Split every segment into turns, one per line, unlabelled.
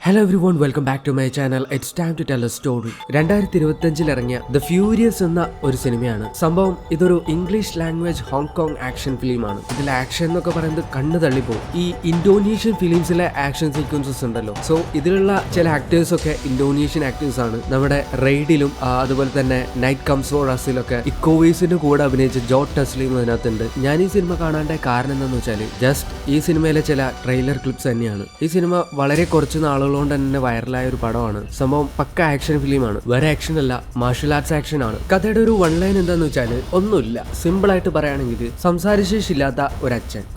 Hello everyone, welcome back to my channel. It's time to tell a story. 2025 ഇറങ്ങിയ the furious എന്ന ഒരു സിനിമയാണ്. സംഭവം ഇതൊരു ഇംഗ്ലീഷ് ലാംഗ്വേജ് ഹോങ്കോങ് ആക്ഷൻ ഫിലിമാണ്. ഇതിൽ ആക്ഷൻ എന്നൊക്കെ പറയുന്നത് കണ്ണു തള്ളിപ്പോകും. ഈ ഇന്തോനേഷ്യൻ ഫിലിംസിലെ ആക്ഷൻ സീക്വൻസസ് ഉണ്ടല്ലോ, സോ ഇതിലുള്ള ചില ആക്ടേഴ്സ് ഒക്കെ ഇന്തോനേഷ്യൻ ആക്ടേഴ്സ് ആണ്. നമ്മുടെ റെയ്ഡിലും അതുപോലെ തന്നെ നൈറ്റ് കംസ് ഫോർ അസിലൊക്കെ ഇക്കോവേസിന്റെ കൂടെ അഭിനയിച്ച ജോ ടസ്ലിയും അതിനകത്തുണ്ട്. ഞാൻ ഈ സിനിമ കാണാൻ്റെ കാരണം എന്താണെന്ന് വെച്ചാൽ ജസ്റ്റ് ഈ സിനിമയിലെ ചില ട്രെയിലർ ക്ലിപ്സ് തന്നെയാണ്. ഈ സിനിമ വളരെ കുറച്ച് നാളുകൾ കൊണ്ട് തന്നെ വൈറലായ ഒരു പടമാണ്. സംഭവം പക്ക ആക്ഷൻ ഫിലിമാണ്. വേറെ ആക്ഷൻ അല്ല, മാർഷൽ ആർട്സ് ആക്ഷൻ ആണ്. കഥയുടെ ഒരു വൺ ലൈൻ എന്താന്ന് വെച്ചാൽ ഒന്നുമില്ല. സിമ്പിൾ ആയിട്ട് പറയുകയാണെങ്കിൽ സംസാരശേഷിയില്ലാത്ത ഒരു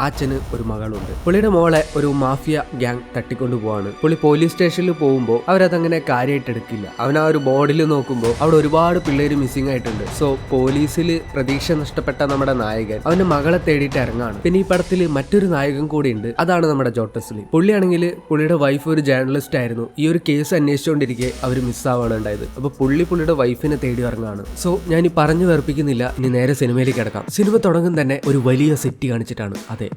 അച്ഛന് ഒരു മകളുണ്ട്. പുള്ളിയുടെ മോളെ ഒരു മാഫിയ ഗ്യാങ് തട്ടിക്കൊണ്ടു പോവാണ്. പുള്ളി പോലീസ് സ്റ്റേഷനിൽ പോകുമ്പോൾ അവരതങ്ങനെ കാര്യമായിട്ട് എടുക്കില്ല. അവൻ ആ ഒരു ബോർഡിൽ നോക്കുമ്പോൾ അവിടെ ഒരുപാട് പിള്ളേര് മിസ്സിംഗ് ആയിട്ടുണ്ട്. സോ പോലീസിൽ പ്രതീക്ഷ നഷ്ടപ്പെട്ട നമ്മുടെ നായകൻ അവന്റെ മകളെ തേടിയിട്ട് ഇറങ്ങാണ്. പിന്നെ ഈ പടത്തിൽ മറ്റൊരു നായകൻ കൂടി ഉണ്ട്, അതാണ് നമ്മുടെ ജോ ടസ്ലി. പുള്ളിയാണെങ്കിൽ പുള്ളിയുടെ വൈഫ് ഒരു ജേർണലിസ്റ്റ് ആയിരുന്നു. ഈ ഒരു കേസ് അന്വേഷിച്ചുകൊണ്ടിരിക്കെ അവർ മിസ്സാവാണ് ഉണ്ടായത്. അപ്പൊ പുള്ളിയുടെ വൈഫിനെ തേടി ഇറങ്ങാണ്. സോ ഞാൻ ഈ പറഞ്ഞു വെറുപ്പിക്കുന്നില്ല, ഇനി നേരെ സിനിമയിലേക്ക് കിടക്കാം. സിനിമ തുടങ്ങും തന്നെ ഒരു വലിയ സിറ്റി കാണിച്ചിട്ടാണ്.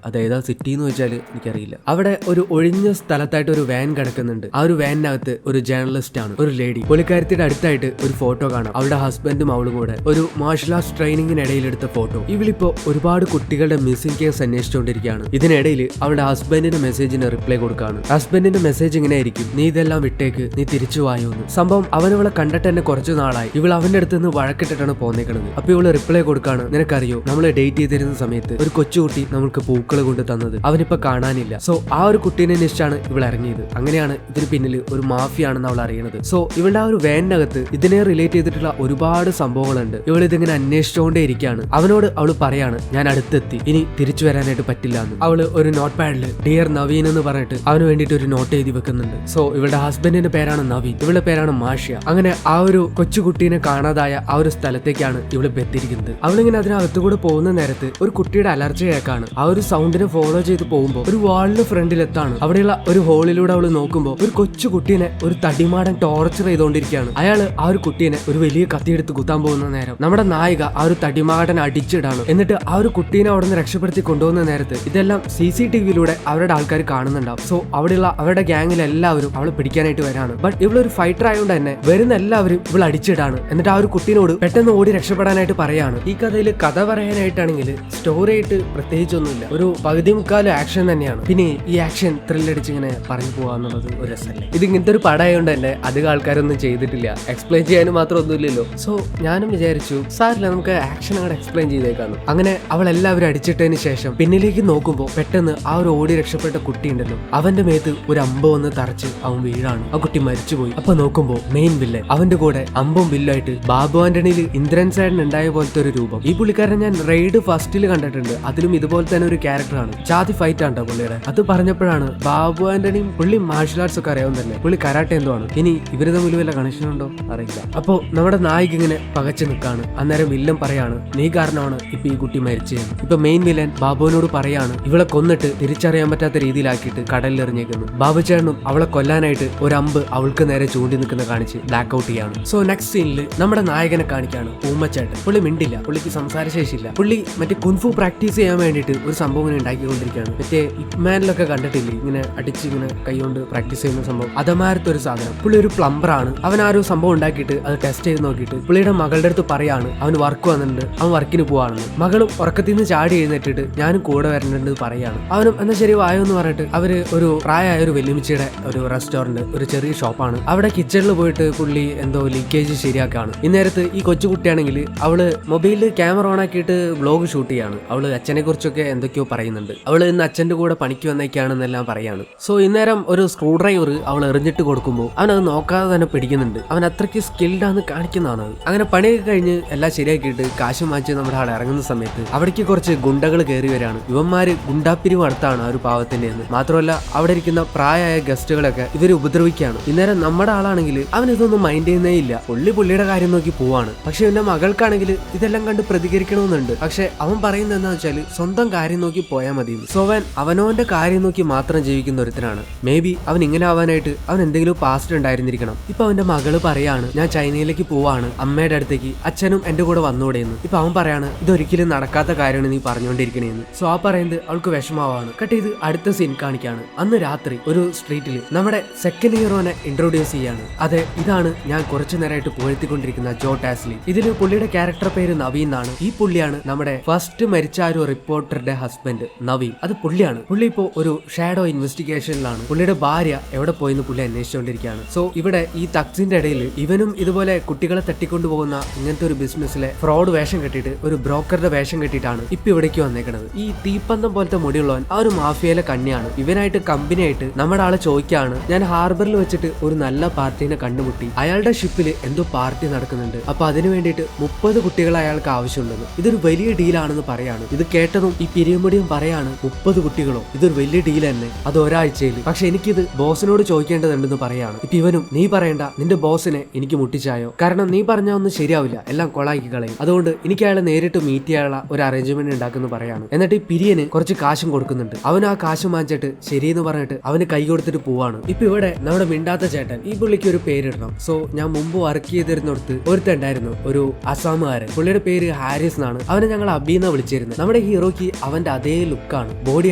അതേതാ സിറ്റി എന്ന് വെച്ചാൽ എനിക്കറിയില്ല. അവിടെ ഒരു ഒഴിഞ്ഞ സ്ഥലത്തായിട്ട് ഒരു വാൻ കിടക്കുന്നുണ്ട്. ആ ഒരു വാനിനകത്ത് ഒരു ജേർണലിസ്റ്റ് ആണ്, ഒരു ലേഡി. പുള്ളിക്കാരത്തിന്റെ അടുത്തായിട്ട് ഒരു ഫോട്ടോ കാണാം. അവളുടെ ഹസ്ബൻഡും അവളും കൂടെ ഒരു മാർഷൽ ആർട്സ് ട്രെയിനിങ്ങിനിടയിൽ എടുത്ത ഫോട്ടോ. ഇവളിപ്പോ ഒരുപാട് കുട്ടികളുടെ മിസ്സിംഗ് കേസ് അന്വേഷിച്ചുകൊണ്ടിരിക്കുകയാണ്. ഇതിനിടയിൽ അവളുടെ ഹസ്ബൻഡിന്റെ മെസ്സേജിന് റിപ്ലൈ കൊടുക്കുകയാണ്. ഹസ്ബൻഡിന്റെ മെസ്സേജ് ഇങ്ങനെ ആയിരിക്കും: നീ ഇതെല്ലാം വിട്ടേക്ക്, നീ തിരിച്ചു വായോന്ന്. സംഭവം അവനവളെ കണ്ടിട്ട് തന്നെ കുറച്ചു നാളായി. ഇവൾ അവന്റെ അടുത്ത് നിന്ന് വഴക്കിട്ടിട്ടാണ് പോന്നേക്കണത്. അപ്പൊ ഇവള് റിപ്ലൈ കൊടുക്കാണ്: നിനക്കറിയോ, നമ്മള് ഡേറ്റ് ചെയ്തിരുന്ന സമയത്ത് ഒരു കൊച്ചുകുട്ടി നമ്മൾക്ക് പൂക്കൾ കൊണ്ട് തന്നത് അവനിപ്പോ കാണാനില്ല. സോ ആ ഒരു കുട്ടീനെ അന്വേഷിച്ചാണ് ഇവൾ ഇറങ്ങിയത്. അങ്ങനെയാണ് ഇതിന് പിന്നിൽ ഒരു മാഫിയാണെന്ന് അവൾ അറിയണത്. സോ ഇവളുടെ ആ ഒരു വാനിനകത്ത് ഇതിനെ റിലേറ്റ് ചെയ്തിട്ടുള്ള ഒരുപാട് സംഭവങ്ങളുണ്ട്. ഇവൾ ഇതിങ്ങനെ അന്വേഷിച്ചുകൊണ്ടേ ഇരിക്കുകയാണ്. അവനോട് അവള് പറയാണ്: ഞാൻ അടുത്തെത്തി, ഇനി തിരിച്ചു വരാനായിട്ട് പറ്റില്ല എന്ന്. അവള് ഒരു നോട്ട് പാഡില് ഡിയർ നവീൻ എന്ന് പറഞ്ഞിട്ട് അവന് വേണ്ടിയിട്ട് ഒരു നോട്ട് എഴുതി വെക്കുന്നുണ്ട്. സോ ഇവളുടെ ഹസ്ബൻഡിന്റെ പേരാണ് നവീൻ, ഇവളുടെ പേരാണ് മാഷ്യ. അങ്ങനെ ആ ഒരു കൊച്ചുകുട്ടീനെ കാണാതായ ആ ഒരു സ്ഥലത്തേക്കാണ് ഇവള് എത്തിയിരിക്കുന്നത്. അവളിങ്ങനെ അതിനകത്തുകൂടെ പോകുന്ന നേരത്ത് ഒരു കുട്ടിയുടെ അലർജി കേൾക്കാണ്. ആ ഒരു സൗണ്ടിനെ ഫോളോ ചെയ്ത് പോകുമ്പോൾ ഒരു വാളിന് ഫ്രണ്ടിലെത്താണ്. അവിടെയുള്ള ഒരു ഹോളിലൂടെ അവള് നോക്കുമ്പോൾ ഒരു കൊച്ചുകുട്ടീനെ ഒരു തടിമാടൻ ടോർച്ചർ ചെയ്തുകൊണ്ടിരിക്കുകയാണ്. അയാള് ആ ഒരു കുട്ടീനെ ഒരു വലിയ കത്തിയെടുത്ത് കുത്താൻ പോകുന്ന നേരം നമ്മുടെ നായിക ആ ഒരു തടിമാടൻ അടിച്ചിടാണ്. എന്നിട്ട് ആ ഒരു കുട്ടീനെ അവിടെ നിന്ന് രക്ഷപ്പെടുത്തി കൊണ്ടുപോകുന്ന നേരത്ത് ഇതെല്ലാം CCTVയിലൂടെ അവരുടെ ആൾക്കാർ കാണുന്നുണ്ടാവും. സോ അവിടെയുള്ള അവരുടെ ഗ്യാങ്ങിൽ എല്ലാവരും അവളെ പിടിക്കാനായിട്ട് വരാണ്. ബട്ട് ഇവളൊരു ഫൈറ്റർ ആയതുകൊണ്ട് തന്നെ വരുന്ന എല്ലാവരും ഇവൾ അടിച്ചിടാണ്. എന്നിട്ട് ആ ഒരു കുട്ടീനോട് പെട്ടെന്ന് ഓടി രക്ഷപ്പെടാനായിട്ട് പറയാണ്. ഈ കഥയിൽ കഥ പറയാനായിട്ടാണെങ്കിൽ സ്റ്റോറി ആയിട്ട് പ്രത്യേകിച്ചൊന്നുമില്ല, ഒരു പകുതി മുക്കാലും ആക്ഷൻ തന്നെയാണ്. പിന്നെ ഈ ആക്ഷൻ ത്രില്ലടിച്ച് ഇങ്ങനെ പറഞ്ഞു പോകാന്നുള്ളത് ഒരു രസമല്ലേ. ഇത് ഇങ്ങനത്തെ ഒരു പടമായതുകൊണ്ട് തന്നെ അധികം ആൾക്കാരൊന്നും ചെയ്തിട്ടില്ല, എക്സ്പ്ലെയിൻ ചെയ്യാനും മാത്രം ഒന്നുമില്ലല്ലോ. സോ ഞാനും വിചാരിച്ചു സാരില്ല, നമുക്ക് ആക്ഷൻ അങ്ങോട്ട് എക്സ്പ്ലെയിൻ ചെയ്തേക്കാന്ന്. അങ്ങനെ അവൾ എല്ലാവരും അടിച്ചിട്ടതിന് ശേഷം പിന്നിലേക്ക് നോക്കുമ്പോൾ പെട്ടെന്ന് ആ ഒരു ഓടി രക്ഷപ്പെട്ട കുട്ടി ഉണ്ടല്ലോ, അവന്റെ മേത്ത് ഒരു അമ്പ് വന്ന് തറച്ച് അവൻ വീഴാണ്. ആ കുട്ടി മരിച്ചുപോയി. അപ്പൊ നോക്കുമ്പോ മെയിൻ വില്ലൻ അവന്റെ കൂടെ അമ്പും വില്ലായിട്ട് ബാബു ആന്റണിയിൽ ഇന്ദ്രൻ സൈഡിന് ഉണ്ടായ പോലത്തെ ഒരു രൂപം. ഈ പുള്ളിക്കാരൻ ഞാൻ റെയ്ഡ് ഫസ്റ്റിൽ കണ്ടിട്ടുണ്ട്. അതിലും ഇതുപോലെ തന്നെ ഒരു ക്യാരക്ടറാണ്. ജാതി ഫൈറ്റ് ആണ്ടോ പുള്ളിയുടെ. അത് പറഞ്ഞപ്പോഴാണ് ബാബു ആന്റണിയും പുള്ളി മാർഷൽ ആർട്സ് ഒക്കെ അറിയാൻ തന്നെ. പുള്ളി കരാട്ടെ എന്തോ ആണ്. ഇനി ഇവര് തമ്മിൽ വല്ല കണക്ഷൻ ഉണ്ടോ അറിയില്ല. അപ്പോ നമ്മുടെ നായിക ഇങ്ങനെ പകച്ചു നിൽക്കാണ്. അന്നേരം വില്ലൻ പറയാണ്: നീ കാരണമാണ് ഇപ്പൊ ഈ കുട്ടി മരിച്ചത്. ഇപ്പൊ മെയിൻ വില്ലൻ ബാബുവിനോട് പറയാണ് ഇവളെ കൊന്നിട്ട് തിരിച്ചറിയാൻ പറ്റാത്ത രീതിയിലാക്കിയിട്ട് കടലിൽ എറിഞ്ഞേക്കുന്നു. ബാബു ചേട്ടനും അവളെ കൊല്ലാനായിട്ട് ഒരു അമ്പ് അവൾക്ക് നേരെ ചൂണ്ടി നിൽക്കുന്ന കാണിച്ച് ബ്ലാക്ക് ഔട്ട് ചെയ്യാണ്. സോ നെക്സ്റ്റ് സീനിൽ നമ്മുടെ നായകനെ കാണിക്കാണ് ഊമ്മച്ചേട്ടൻ. പുള്ളി മിണ്ടില്ല, പുള്ളിക്ക് സംസാരശേഷിയില്ല. പുള്ളി മറ്റേ കുൻഫു പ്രാക്ടീസ് ചെയ്യാൻ വേണ്ടിയിട്ട് ഒരു സംഭവം ഇങ്ങനെ ഉണ്ടാക്കിക്കൊണ്ടിരിക്കുകയാണ്. മറ്റേ ഇപ്മാനിലൊക്കെ കണ്ടിട്ടില്ലേ, ഇങ്ങനെ അടിച്ച് ഇങ്ങനെ കൈകൊണ്ട് പ്രാക്ടീസ് ചെയ്യുന്ന സംഭവം, അതമാരത്തെ ഒരു സാധനം. പുള്ളി ഒരു പ്ലംബർ ആണ്. അവൻ ആ ഒരു സംഭവം ഉണ്ടാക്കിയിട്ട് അത് ടെസ്റ്റ് ചെയ്ത് നോക്കിയിട്ട് പുള്ളിയുടെ മകളുടെ അടുത്ത് പറയാണ് അവന് വർക്ക് വന്നിട്ടുണ്ട്, അവൻ വർക്കിന് പോവാണെന്ന്. മകളും ഉറക്കത്തിൽ നിന്ന് ചാടി എഴുന്നേറ്റിട്ട് ഞാനും കൂടെ വരേണ്ടത് പറയാണ്. അവനും എന്നാ ശരി വായോ എന്ന് പറഞ്ഞിട്ട് അവര് ഒരു പ്രായമായ ഒരു വെല്ലുമിച്ചിയുടെ ഒരു റെസ്റ്റോറന്റ്, ഒരു ചെറിയ ഷോപ്പാണ്. അവിടെ കിച്ചണിൽ പോയിട്ട് പുള്ളി എന്തോ ലീക്കേജ് ശരിയാക്കാണ്. ഇന്നേരത്ത് ഈ കൊച്ചുകുട്ടിയാണെങ്കിൽ അവള് മൊബൈലിൽ ക്യാമറ ഓൺ ആക്കിയിട്ട് വ്ലോഗ് ഷൂട്ട് ചെയ്യാണ്. അവള് അച്ഛനെ കുറിച്ചൊക്കെ എന്തൊക്കെയോ പറയുന്നുണ്ട്. അവള് ഇന്ന് അച്ഛന്റെ കൂടെ പണിക്ക് വന്നേക്കാണെന്നെല്ലാം പറയാണ്. സോ ഇന്നേരം ഒരു സ്ക്രൂ ഡ്രൈവർ അവൾ എറിഞ്ഞിട്ട് കൊടുക്കുമ്പോൾ അവൻ അത് നോക്കാതെ തന്നെ പിടിക്കുന്നുണ്ട്. അവൻ അത്രയ്ക്ക് സ്കിൽഡാന്ന് കാണിക്കുന്നതാണ്. അങ്ങനെ പണിയൊക്കെ കഴിഞ്ഞ് എല്ലാം ശരിയാക്കിയിട്ട് കാശ് മാറ്റി നമ്മുടെ ആൾ ഇറങ്ങുന്ന സമയത്ത് അവിടേക്ക് കുറച്ച് ഗുണ്ടകൾ കയറി വരാണ്. ഇവന്മാര് ഗുണ്ടാപ്പിരിവ് അടുത്താണ് ആ ഒരു പാവത്തിന്റെ. മാത്രമല്ല അവിടെ ഇരിക്കുന്ന പ്രായമായ ഗസ്റ്റുകളൊക്കെ ഇവര് ഉപദ്രവിക്കുകയാണ്. ഇന്നേരം നമ്മുടെ ആളാണെങ്കിൽ അവൻ ഇതൊന്നും മൈൻഡ് ചെയ്യുന്നേ ഇല്ല. പുള്ളിയുടെ കാര്യം നോക്കി പോവാണ്. പക്ഷെ എന്റെ മകൾക്കാണെങ്കിൽ ഇതെല്ലാം കണ്ട് പ്രതികരിക്കണമെന്നുണ്ട്. പക്ഷെ അവൻ പറയുന്നത് എന്താ വെച്ചാൽ സ്വന്തം കാര്യം നോക്കി പോയാൽ മതി. സോ അവനവന്റെ കാര്യം നോക്കി മാത്രം ജീവിക്കുന്ന ഒരുത്തനാണ്. മേ ബി അവൻ ഇങ്ങനെ ആവാനായിട്ട് അവൻ എന്തെങ്കിലും പാസ്റ്റ് ഉണ്ടായിരുന്നിരിക്കണം. ഇപ്പൊ അവന്റെ മകള് പറയാണ് ഞാൻ ചൈനയിലേക്ക് പോവാണ് അമ്മയുടെ അടുത്തേക്ക്, അച്ഛനും എന്റെ കൂടെ വന്നൂടെയെന്ന്. ഇപ്പൊ അവൻ പറയാണ് ഇതൊരിക്കലും നടക്കാത്ത കാര്യമാണ് നീ പറഞ്ഞുകൊണ്ടിരിക്കണേന്ന്. സോ ആ പറയുന്നത് അവൾക്ക് വിഷമാവാണ്. കട്ട് ചെയ്ത് അടുത്ത സീൻ കാണിക്കാണ്. അന്ന് രാത്രി ഒരു സ്ട്രീറ്റിൽ നമ്മുടെ സെക്കൻഡ് ഹീറോനെ ഇൻട്രൊഡ്യൂസ് ചെയ്യാണ്. അതെ, ഇതാണ് ഞാൻ കുറച്ചു നേരമായിട്ട് പുകഴ്ത്തിക്കൊണ്ടിരിക്കുന്ന ജോ ടാസ്ലി. ഇതിൽ പുള്ളിയുടെ ക്യാരക്ടർ പേര് നവീൻ എന്നാണ്. ഈ പുള്ളിയാണ് നമ്മുടെ ഫസ്റ്റ് മരിച്ച ഒരു റിപ്പോർട്ടറുടെ ഹസ്ബൻഡ് നവീൻ. അത് പുള്ളിയാണ്. പുള്ളി ഇപ്പോ ഒരു ഷാഡോ ഇൻവെസ്റ്റിഗേഷനിലാണ്. പുള്ളിയുടെ ഭാര്യ എവിടെ പോയെന്ന് പുള്ളി അന്വേഷിച്ചുകൊണ്ടിരിക്കുകയാണ്. സോ ഇവിടെ ഈ തക്സിന്റെ ഇടയിൽ ഇവനും ഇതുപോലെ കുട്ടികളെ തട്ടിക്കൊണ്ടുപോകുന്ന ഇങ്ങനത്തെ ഒരു ബിസിനസ്സിലെ ഫ്രോഡ് വേഷം കെട്ടിയിട്ട് ഒരു ബ്രോക്കറുടെ വേഷം കെട്ടിയിട്ടാണ് ഇപ്പൊ ഇവിടേക്ക് വന്നേക്കുന്നത്. ഈ തീപ്പന്തം പോലത്തെ മുടിയുള്ളവൻ ആ ഒരു മാഫിയയിലെ കണ്ണിയാണ്. ഇവനായിട്ട് കമ്പനിയായിട്ട് നമ്മുടെ ആള് ചോദിക്കാണ്, ഞാൻ ഹാർബറിൽ വെച്ചിട്ട് ഒരു നല്ല പാർട്ടീനെ കണ്ടുമുട്ടി, അയാളുടെ ഷിപ്പിൽ എന്തോ പാർട്ടി നടക്കുന്നുണ്ട്, അപ്പൊ അതിനു വേണ്ടിയിട്ട് 30 കുട്ടികളെ അയാൾക്ക് ആവശ്യമുണ്ടെന്ന്. ഇതൊരു വലിയ ഡീലാണെന്ന് പറയാണ്. ഇത് കേട്ടതും ഈ പിരിയമ്പടിയും പറയാണ്, 30 കുട്ടികളോ, ഇതൊരു വലിയ ഡീൽ തന്നെ, അത് ഒരാഴ്ചയിൽ. പക്ഷെ എനിക്കിത് ബോസിനോട് ചോദിക്കേണ്ടതുണ്ടെന്ന് പറയാണ്. ഇപ്പൊ ഇവനും, നീ പറയണ്ട, നിന്റെ ബോസിനെ എനിക്ക് മുട്ടിച്ചായോ, കാരണം നീ പറഞ്ഞ ഒന്നും ശരിയാവില്ല, എല്ലാം കൊളാക്കി കളയും, അതുകൊണ്ട് എനിക്ക് അയാളെ നേരിട്ട് മീറ്റ് ചെയ്യാനുള്ള ഒരു അറേഞ്ച്മെന്റ് ഉണ്ടാക്കുന്നു പറയാണ്. എന്നിട്ട് ഈ പിരിയന് കുറച്ച് കാശും കൊടുക്കുന്നുണ്ട്. അവൻ ആ കാശ് വാങ്ങിച്ചിട്ട് ശരിയെന്ന് പറഞ്ഞിട്ട് അവന് കൈ കൊടുത്തിട്ട് പോവാണ്. ഇപ്പൊ ഇവിടെ നമ്മുടെ മിണ്ടാത്ത ചേട്ടൻ, ഈ പുള്ളിക്ക് ഒരു പേരിടണം. സോ ഞാൻ മുമ്പ് വർക്ക് ചെയ്തിരുന്നിടത്ത് ഒരുത്തുണ്ടായിരുന്നു, ഒരു അസാമുകാരൻ. പുള്ളിയുടെ പേര് ഹാരിസ് എന്നാണ്. അവനെ ഞങ്ങൾ അബീന്ന വിളിച്ചിരുന്നത്. നമ്മുടെ ഹീറോയ്ക്ക് അവന്റെ അതേ ലുക്കാണ്, ബോഡി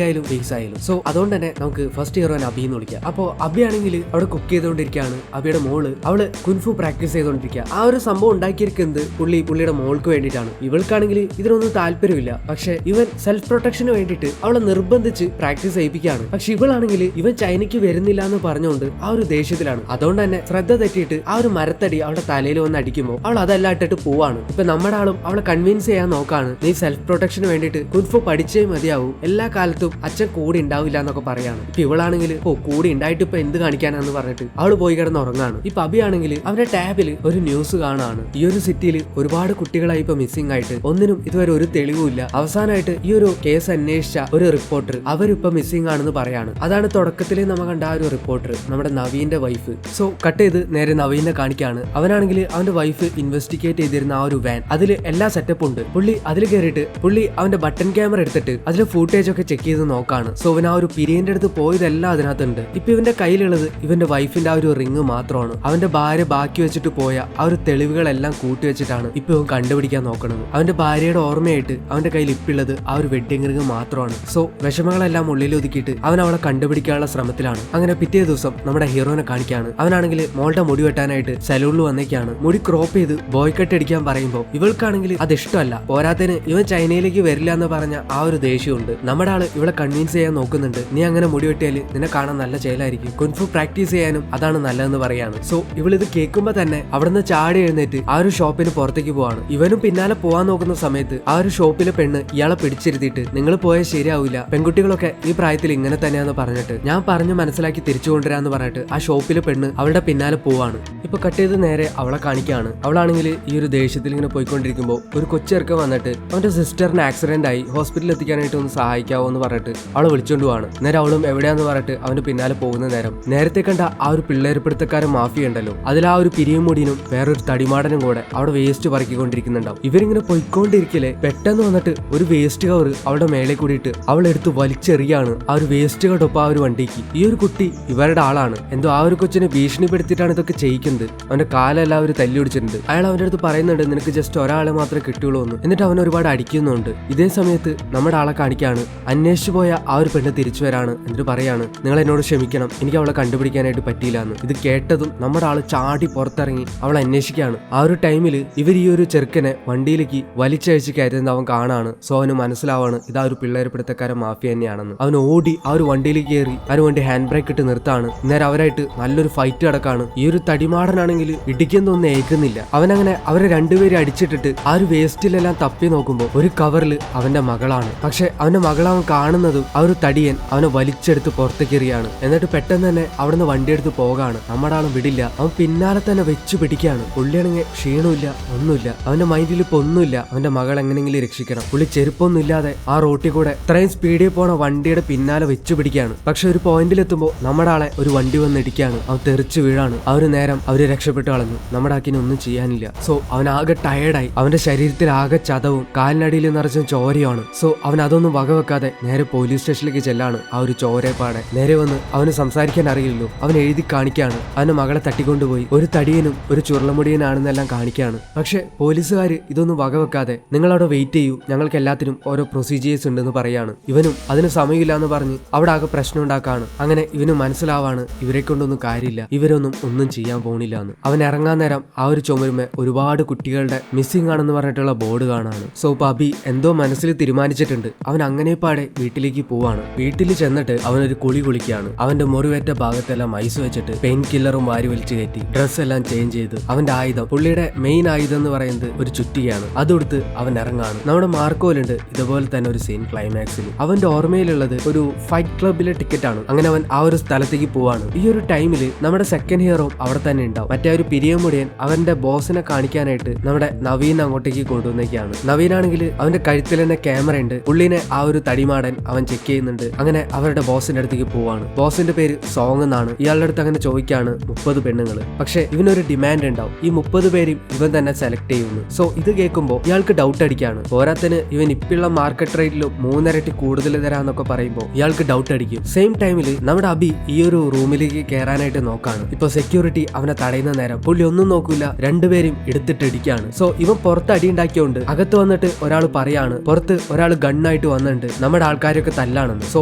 ആയാലും ഫേസ് ആയാലും. സോ അതുകൊണ്ട് തന്നെ നമുക്ക് ഫസ്റ്റ് ഹീറോനെ അബി എന്ന് വിളിക്കാം. അപ്പോ അബി ആണെങ്കിൽ അവിടെ കുക്ക് ചെയ്തുകൊണ്ടിരിക്കുകയാണ്. അബിയുടെ മോള് അവള് കുൻഫു പ്രാക്ടീസ് ചെയ്തുകൊണ്ടിരിക്കുക. ആ ഒരു സംഭവം ഉണ്ടാക്കിയിരിക്കുന്നത് പുള്ളിയുടെ മോൾക്ക് വേണ്ടിയിട്ടാണ്. ഇവൾക്കാണെങ്കിൽ ഇതിനൊന്നും താല്പര്യമില്ല. പക്ഷെ ഇവൻ സെൽഫ് പ്രൊട്ടക്ഷന് വേണ്ടിയിട്ട് അവളെ നിർബന്ധിച്ച് പ്രാക്ടീസ് ചെയ്യിപ്പിക്കുകയാണ്. പക്ഷെ ഇവളാണെങ്കിൽ ഇവൻ ചൈനയ്ക്ക് വരുന്നില്ല എന്ന് പറഞ്ഞുകൊണ്ട് ആ ഒരു ദേഷ്യത്തിലാണ്. അതുകൊണ്ട് തന്നെ ശ്രദ്ധ തെറ്റിയിട്ട് ആ ഒരു മരത്തടി അവളുടെ തലയിൽ വന്ന് അടിക്കുമ്പോൾ അവൾ അതെല്ലാം ഇട്ടിട്ട് പോവാണ്. ഇപ്പൊ നമ്മുടെ ആളും അവളെ കൺവിൻസ് ചെയ്യാൻ നോക്കാണ്, നീ സെൽഫ് പ്രൊട്ടക്ഷന് വേണ്ടിയിട്ട് കുൻഫു പഠിച്ചേ മതിയാവും, എല്ലാ കാലത്തും അച്ഛൻ കൂടി ഉണ്ടാവില്ല എന്നൊക്കെ പറയാണ്. ഇപ്പൊ ഇവളാണെങ്കിൽ കൂടി ഉണ്ടായിട്ട് ഇപ്പൊ എന്ത് കാണിക്കാനാന്ന് പറഞ്ഞിട്ട് അവള് പോയി കിടന്ന് ഉറങ്ങാണ്. ഇപ്പൊ അബി ആണെങ്കിൽ അവന്റെ ടാബിൽ ഒരു ന്യൂസ് കാണാണ്. ഈ ഒരു സിറ്റിയിൽ ഒരുപാട് കുട്ടികളായി ഇപ്പൊ മിസ്സിംഗ് ആയിട്ട് ഒന്നിനും ഇതുവരെ ഒരു തെളിവുമില്ല. അവസാനമായിട്ട് ഈ ഒരു കേസ് അന്വേഷിച്ച ഒരു റിപ്പോർട്ടർ അവരിപ്പോ മിസ്സിംഗ് ആണെന്ന് പറയാണ്. അതാണ് തുടക്കത്തിൽ നമ്മൾ കണ്ട ആ ഒരു റിപ്പോർട്ടർ, നമ്മുടെ നവീന്റെ വൈഫ്. സോ കട്ട് ചെയ്ത് നേരെ നവീനെ കാണിക്കാണ്. അവനാണെങ്കിൽ അവന്റെ വൈഫ് ഇൻവെസ്റ്റിഗേറ്റ് ചെയ്തിരുന്ന ആ ഒരു വാൻ, അതിൽ എല്ലാ സെറ്റപ്പും ഉണ്ട്. പുള്ളി അതിൽ കയറിയിട്ട് പുള്ളി അവന്റെ ബട്ടൺ ക്യാമറ എടുത്തിട്ട് അതിലെ ഫൂട്ടേജ് ഒക്കെ ചെക്ക് ചെയ്ത് നോക്കാണ്. സോ അവൻ ആ ഒരു പിരിയന്റെ അടുത്ത് പോയതെല്ലാം അതിനകത്തുണ്ട്. ഇപ്പൊ ഇവന്റെ കയ്യിലുള്ളത് ഇവന്റെ വൈഫിന്റെ ആ ഒരു റിങ് മാത്രമാണ്. അവന്റെ ഭാര്യ ബാക്കി വെച്ചിട്ട് പോയ ആ ഒരു തെളിവുകളെല്ലാം കൂട്ടിവെച്ചിട്ടാണ് ഇപ്പൊ ഇവൻ കണ്ടുപിടിക്കാൻ നോക്കുന്നത്. അവന്റെ ഭാര്യയുടെ ഓർമ്മയായിട്ട് അവന്റെ കയ്യിൽ ഇപ്പുള്ളത് ആ ഒരു വെഡിങ് റിങ് മാത്രമാണ്. സോ വിഷമങ്ങളെല്ലാം ഉള്ളിൽ ഒതുക്കിയിട്ട് അവൻ അവളെ കണ്ടുപിടിക്കാനുള്ള ശ്രമത്തിലാണ്. അങ്ങനെ പിറ്റേ ദിവസം നമ്മുടെ ഹീറോനെ കാണിക്കാണ്. അവനാണെങ്കിൽ മോളുടെ മുടി വെട്ടാനായിട്ട് സലൂണിൽ വന്നേക്കാണ്. മുടി ക്രോപ്പ് ചെയ്ത് ബോയ് കട്ട് അടിക്കാൻ പറയുമ്പോൾ ഇവൾക്കാണെങ്കിൽ അത് ഇഷ്ടമല്ല. പോരാത്തതിന് ഇവൻ ചൈനയിലേക്ക് വരില്ല എന്ന് പറഞ്ഞ ആ ഒരു ദേഷ്യമുണ്ട്. നമ്മുടെ ആള് ഇവളെ കൺവിൻസ് ചെയ്യാൻ നോക്കുന്നുണ്ട്. നീ അങ്ങനെ മുടി വെട്ടിയാൽ നിന്നെ കാണാൻ നല്ല ചേലായിരിക്കും, കുൻഫു പ്രാക്ടീസ് ചെയ്യാനും അതാണ് നല്ലതെന്ന് പറയാണ്. സോ ഇവളിത് കേൾക്കുമ്പോ തന്നെ അവിടുന്ന് ചാടി എഴുന്നേറ്റ് ആ ഒരു ഷോപ്പിന് പുറത്തേക്ക് പോവാണ്. ഇവനും പിന്നാലെ പോവാൻ നോക്കുന്ന സമയത്ത് ആ ഒരു ഷോപ്പിലെ പെണ്ണ് ഇയാളെ പിടിച്ചിരുത്തിയിട്ട്, നിങ്ങൾ പോയാൽ ശരിയാവില്ല, പെൺകുട്ടികളൊക്കെ ഈ പ്രായത്തിൽ ഇങ്ങനെ തന്നെയാന്ന് പറഞ്ഞിട്ട് ഞാൻ പറഞ്ഞു മനസ്സിലാക്കി തിരിച്ചു കൊണ്ടുവരാന്ന് പറഞ്ഞിട്ട് ആ ഷോപ്പിലെ പെണ്ണ് അവളുടെ പിന്നാലെ പോവാണ്. ഇപ്പൊ കട്ട് ചെയ്ത് നേരെ അവളെ കാണിക്കാണ്. അവളാണെങ്കിൽ ഈ ഒരു ദേഷ്യത്തിൽ ഇങ്ങനെ പോയിക്കൊണ്ടിരിക്കുമ്പോൾ ഒരു കൊച്ചിറക്കം വന്നിട്ട് അവന്റെ സിസ്റ്ററിന് ആക്സിഡന്റ് ആയി, ഹോസ്പിറ്റലിൽ എത്തിക്കാനായിട്ട് ഒന്ന് സഹായിക്കാവോ എന്ന് പറഞ്ഞിട്ട് അവളെ വിളിച്ചോണ്ട് പോവാണ്. നേരെ അവളും എവിടെയാന്ന് പറഞ്ഞിട്ട് അവന്റെ പിന്നാലെ പോകുന്ന നേരം നേരത്തെ കണ്ട ആ ഒരു പിള്ളേർപ്പിടുത്തക്കാരൻ മാഫിയ ഉണ്ടല്ലോ, അതിൽ ആ ഒരു പിരിയും മുടിനും വേറൊരു തടിമാടനും കൂടെ അവിടെ വേസ്റ്റ് പറക്കിക്കൊണ്ടിരിക്കുന്നുണ്ടാവും. ഇവരിങ്ങനെ പോയിക്കൊണ്ടിരിക്കലേ പെട്ടെന്ന് വന്നിട്ട് ഒരു വേസ്റ്റ് കവർ അവളുടെ മേലെ കൂടിയിട്ട് അവളെടുത്ത് വലിച്ചെറിയാണ് ആ ഒരു വേസ്റ്റ് കവറൊപ്പം ആ ഒരു വണ്ടിക്ക്. ഈ ഒരു കുട്ടി ഇവരുടെ ആളാണ്. എന്തോ ആ ഒരു കൊച്ചിനെ ഭീഷണിപ്പെടുത്തിയിട്ടാണ് ഇതൊക്കെ ചെയ്യിക്കുന്നത്. അവന്റെ കാലെല്ലാം അവർ തല്ലി പിടിച്ചിട്ടുണ്ട്. അയാൾ അവന്റെ അടുത്ത് പറയുന്നുണ്ട്, നിനക്ക് ജസ്റ്റ് ഒരാളെ മാത്രമേ കിട്ടുള്ളൂ എന്ന്. എന്നിട്ട് അവൻ ഒരുപാട് അടിക്കുന്നുണ്ട്. ഇതേ സമയത്ത് നമ്മുടെ ആളെ കാണിക്കാണ്. അന്വേഷിച്ചു പോയ ആ ഒരു പെണ്ണ് തിരിച്ചു വരാണ്. എന്നിട്ട് പറയാണ്, നിങ്ങൾ എന്നോട് ക്ഷമിക്കണം, എനിക്ക് അവളെ കണ്ടുപിടിക്കാനായിട്ട് പറ്റിയില്ല എന്ന്. ഇത് കേട്ടതും നമ്മുടെ ആള് ചാടി പുറത്തിറങ്ങി അവളെ അന്വേഷിക്കുകയാണ്. ആ ഒരു ടൈമിൽ ഇവർ ഈ ഒരു ചെറുക്കനെ വണ്ടിയിലേക്ക് വലിച്ചഴിച്ച് കയറ്റുന്നത് അവൻ കാണാണ്. സോ അവന് മനസ്സിലാവാണ് ഇത് ആ ഒരു പിള്ളേർപ്പിടുത്തക്കാരൻ മാഫിയ തന്നെയാണെന്ന്. അവൻ ഓടി ആ ഒരു വണ്ടിയിലേക്ക് കയറി അതിന് വേണ്ടി ഹാൻഡ് ബ്രേക്ക് ഇട്ട് നിർത്താണ്. നേരെ അവരായിട്ട് നല്ലൊരു ഫൈറ്റ് കിടക്കാണ്. ഈ ഒരു തടിമാടനാണെങ്കിൽ ഇടിക്കുന്നൊന്നും ഏൽക്കുന്നില്ല. അവനങ്ങനെ അവരെ രണ്ടുപേരെ അടിച്ചിട്ടിട്ട് ആ ഒരു വേസ്റ്റിലെല്ലാം തപ്പി നോക്കുമ്പോൾ ഒരു കവറിൽ അവന്റെ മകളാണ്. പക്ഷെ അവന്റെ മകളെ അവൻ കാണുന്നതും ആ ഒരു തടിയൻ അവനെ വലിച്ചെടുത്ത് പുറത്തേക്ക് എറിയാണ്. എന്നിട്ട് പെട്ടെന്ന് തന്നെ അവിടുന്ന് വണ്ടിയെടുത്ത് പോകാണ്. നമ്മുടെ ആളും വിടില്ല. അവൻ പിന്നാലെ തന്നെ വെച്ച് പിടിക്കാണ്. പുള്ളിയാണെങ്കിൽ ക്ഷീണമില്ല, ഒന്നുമില്ല. അവന്റെ മൈൻഡിൽ ഇപ്പൊ ഒന്നുമില്ല, അവന്റെ മകൾ എങ്ങനെയെങ്കിലും രക്ഷിക്കണം. പുള്ളി ചെരുപ്പൊന്നും ഇല്ലാതെ ആ റോട്ടിൽ കൂടെ ഇത്രയും സ്പീഡിൽ പോണ വണ്ടിയുടെ പിന്നാലെ വെച്ച് പിടിക്കാണ്. പക്ഷെ ഒരു പോയിന്റിലെത്തുമ്പോൾ നമ്മുടെ ആളെ ഒരു വണ്ടി വന്ന് ഇടിക്കാണ്. അവൻ തെറിച്ച് വീഴാണ്. ആ ഒരു നേരം അവര് രക്ഷപ്പെട്ട് കളഞ്ഞു. നമ്മുടെ ആക്കിനെ ഒന്നും ചെയ്യാനില്ല. സോ അവൻ ആകെ ടയർഡായി. അവന്റെ ശരീരത്തിൽ ആകെ ചതവും കാലിനടിയിൽ നിറച്ചും ചോരയാണ്. സോ അവൻ അതൊന്നും വകവെക്കാതെ നേരെ പോലീസ് സ്റ്റേഷനിലേക്ക് ചെല്ലാണ്. ആ ഒരു ചോരപ്പാടെ നേരെ വന്ന് അവന് സംസാരിക്കാൻ അറിയില്ലല്ലോ. അവൻ എഴുതി കാണിക്കാണ്. അവന്റെ മകളെ തട്ടിക്കൊണ്ടുപോയി ഒരു തടിയനും ഒരു ചുരുളമുടിയനാണെന്നെല്ലാം കാണിക്കാണ്. പക്ഷെ പോലീസുകാര് ഇതൊന്നും വകവെക്കാതെ, നിങ്ങൾ അവിടെ വെയിറ്റ് ചെയ്യൂ, ഞങ്ങൾക്ക് എല്ലാത്തിനും ഓരോ പ്രൊസീജിയേഴ്സ് ഉണ്ടെന്ന് പറയാണ്. ഇവനും അതിന് സമയമില്ല എന്ന് പറഞ്ഞ് അവിടെ ആകെ പ്രശ്നം ഉണ്ടാക്കാണ്. അങ്ങനെ ഇവന് മനസ്സിലാവാണ് ഇവരെ കൊണ്ടൊന്നും കാര്യമില്ല, ഇവരൊന്നും ഒന്നും ചെയ്യാൻ പോണില്ല എന്ന്. അവൻ ഇറങ്ങാൻ നേരം ആ ഒരു ചുമരുമേ ഒരുപാട് കുട്ടികളുടെ മിസ്സിംഗ് ആണെന്ന് പറഞ്ഞിട്ടുള്ള ബോർഡ് കാണാണ്. സോ ഇപ്പൊ അബി എന്തോ മനസ്സിൽ തീരുമാനിച്ചിട്ടുണ്ട്. അവൻ അങ്ങനെ പാടെ വീട്ടിലേക്ക് പോവാണ്. വീട്ടിൽ ചെന്നിട്ട് അവനൊരു കുളിക്കുകയാണ്. അവന്റെ മുറിവേറ്റ ഭാഗത്തെല്ലാം ഐസ് വെച്ചിട്ട് പെയിൻ കില്ലറും വാരി വലിച്ചു കയറ്റി ഡ്രസ് എല്ലാം ചേഞ്ച് ചെയ്ത് അവന്റെ ആയുധം, പുള്ളിയുടെ മെയിൻ ആയുധം എന്ന് പറയുന്നത് ഒരു ചുറ്റികയാണ്, അതെടുത്ത് അവൻ ഇറങ്ങാണ്. നമ്മുടെ മാർക്കോലുണ്ട് ഇതുപോലെ തന്നെ ഒരു സീൻ ക്ലൈമാക്സിൽ. അവന്റെ ഓർമ്മയിലുള്ളത് ഒരു ഫൈറ്റ് ക്ലബിലെ ടിക്കറ്റ് ആണ്. അങ്ങനെ അവൻ ആ ഒരു സ്ഥലത്തേക്ക് പോവാണ്. ഈ ഒരു ടൈമിൽ നമ്മുടെ സെക്കൻഡ് ഹീറോ അവിടെ തന്നെ ഉണ്ടാവും. മറ്റേ ഒരു പിരിയമുടിയൻ അവന്റെ ബോസിനെ കാണിക്കാനായിട്ട് നമ്മുടെ നവീൻ അങ്ങോട്ടേക്ക് കൊണ്ടുവന്നേക്കാണ്. നവീനാണെങ്കിൽ അവന്റെ കഴുത്തിൽ തന്നെ ക്യാമറ ഉണ്ട്. പുള്ളിനെ ആ ഒരു തടിമാടൻ അവൻ ചെക്ക് ചെയ്യുന്നുണ്ട്. അങ്ങനെ അവരുടെ ബോസിന്റെ അടുത്തേക്ക് പോവാണ്. ബോസിന്റെ പേര് സോങ് എന്നാണ്. ഇയാളുടെ അടുത്ത് അങ്ങനെ ചോദിക്കാണ് 30 പെണ്ണുങ്ങൾ. പക്ഷെ ഇവനൊരു ഡിമാൻഡ് ഉണ്ടാവും, ഈ 30 പേരും ഇവൻ തന്നെ സെലക്ട് ചെയ്യുന്നു. സോ ഇത് കേൾക്കുമ്പോൾ ഇയാൾക്ക് ഡൗട്ട് അടിക്കാണ്. പോരാത്തിന് ഇവൻ ഇപ്പുള്ള മാർക്കറ്റ് റേറ്റിലും 3 ഇരട്ടി കൂടുതൽ തരാന്നൊക്കെ പറയുമ്പോൾ ഇയാൾക്ക് ഡൗട്ട് അടിക്കും. സെയിം ടൈമിൽ നമ്മുടെ അബി ഈ ഒരു റൂമിലേക്ക് കയറാനായിട്ട് നോക്കാണ്. ഇപ്പൊ സെക്യൂരിറ്റി അവനെ തടയുന്ന നേരം പുള്ളി ഒന്നും നോക്കൂല, രണ്ടുപേരും എടുത്തിട്ടിടിക്കാണ്. സോ ഇവൻ പുറത്ത് അടി ഉണ്ടാക്കിയോണ്ട് അകത്ത് വന്നിട്ട് ഒരാൾ പറയാണ് പുറത്ത് ഒരാൾ ഗണ്ണായിട്ട് വന്നിട്ടുണ്ട്, നമ്മുടെ ആൾക്കാരൊക്കെ തല്ലാണെന്ന്. സോ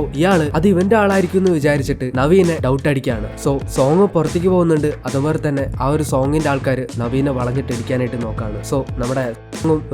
ഇയാള് അത് ഇവന്റെ ആളായിരിക്കും എന്ന് വിചാരിച്ചിട്ട് നവീനെ ഡൗട്ട് അടിക്കാണ്. സോ സോങ് പുറത്തേക്ക് പോകുന്നുണ്ട്. അതുപോലെ തന്നെ ആ ഒരു സോങ്ങിന്റെ ആൾക്കാർ നവീനെ വളഞ്ഞിട്ട് ഇടിക്കാനായിട്ട് നോക്കാണ്. സോ നമ്മുടെ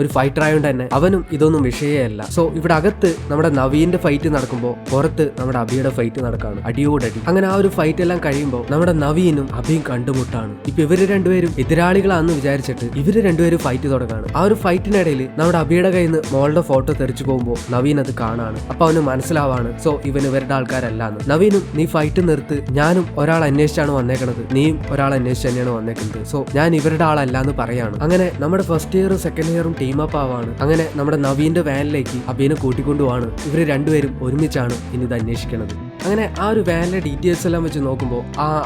ഒരു ഫൈറ്റർ ആയതുകൊണ്ട് തന്നെ അവനും ഇതൊന്നും വിഷയമല്ല. സോ ഇവിടെ അകത്ത് നമ്മുടെ നവീന്റെ ഫൈറ്റ് നടക്കുമ്പോൾ പുറത്ത് നമ്മുടെ അബിയുടെ ഫൈറ്റ് നടക്കാണ്, അടിയോടടി. അങ്ങനെ ആ ഒരു ഫൈറ്റ് എല്ലാം കഴിയുമ്പോൾ നമ്മുടെ നവീനും അബിയും കണ്ടുമുട്ടാണ്. ഇപ്പൊ ഇവര് രണ്ടുപേരും എതിരാളികളാണെന്ന് വിചാരിച്ചിട്ട് ഇവര് രണ്ടുപേരും ഫൈറ്റ് തുടങ്ങാണ്. ആ ഒരു ഫൈറ്റിനിടയിൽ നമ്മുടെ അബിയുടെ കയ്യിൽ നിന്ന് മോളുടെ ഫോട്ടോ തെറിച്ചു പോകുമ്പോൾ നവീൻ അത് കാണാണ്. അപ്പൊ അവന് മനസ്സിലാവാണ് സോ ഇവൻ ഇവരുടെ ആൾക്കാരല്ലാന്ന്. നവീനും നീ ഫൈറ്റ് നിർത്ത്, ഞാനും ഒരാൾ അന്വേഷിച്ചാണ് വന്നേക്കണത്, നീയും ഒരാൾ അന്വേഷിച്ച് തന്നെയാണ് വന്നേക്കുന്നത്, സോ ഞാൻ ഇവരുടെ ആളല്ല എന്ന് പറയാണ്. അങ്ങനെ നമ്മുടെ ഫസ്റ്റ് ഇയറും സെക്കൻഡ് ഇയറും ടീം അപ്പ് ആവാണ്. അങ്ങനെ നമ്മുടെ നവീന്റെ വാനിലേക്ക് അബിനെ കൂട്ടിക്കൊണ്ടുപോവാണ്. ഇവര് രണ്ടുപേരും ഒരുമിച്ചാണ് ഇനി ഇത് അന്വേഷിക്കുന്നത്. അങ്ങനെ ആ ഒരു വാനിലെ ഡീറ്റെയിൽസ് എല്ലാം വെച്ച് നോക്കുമ്പോൾ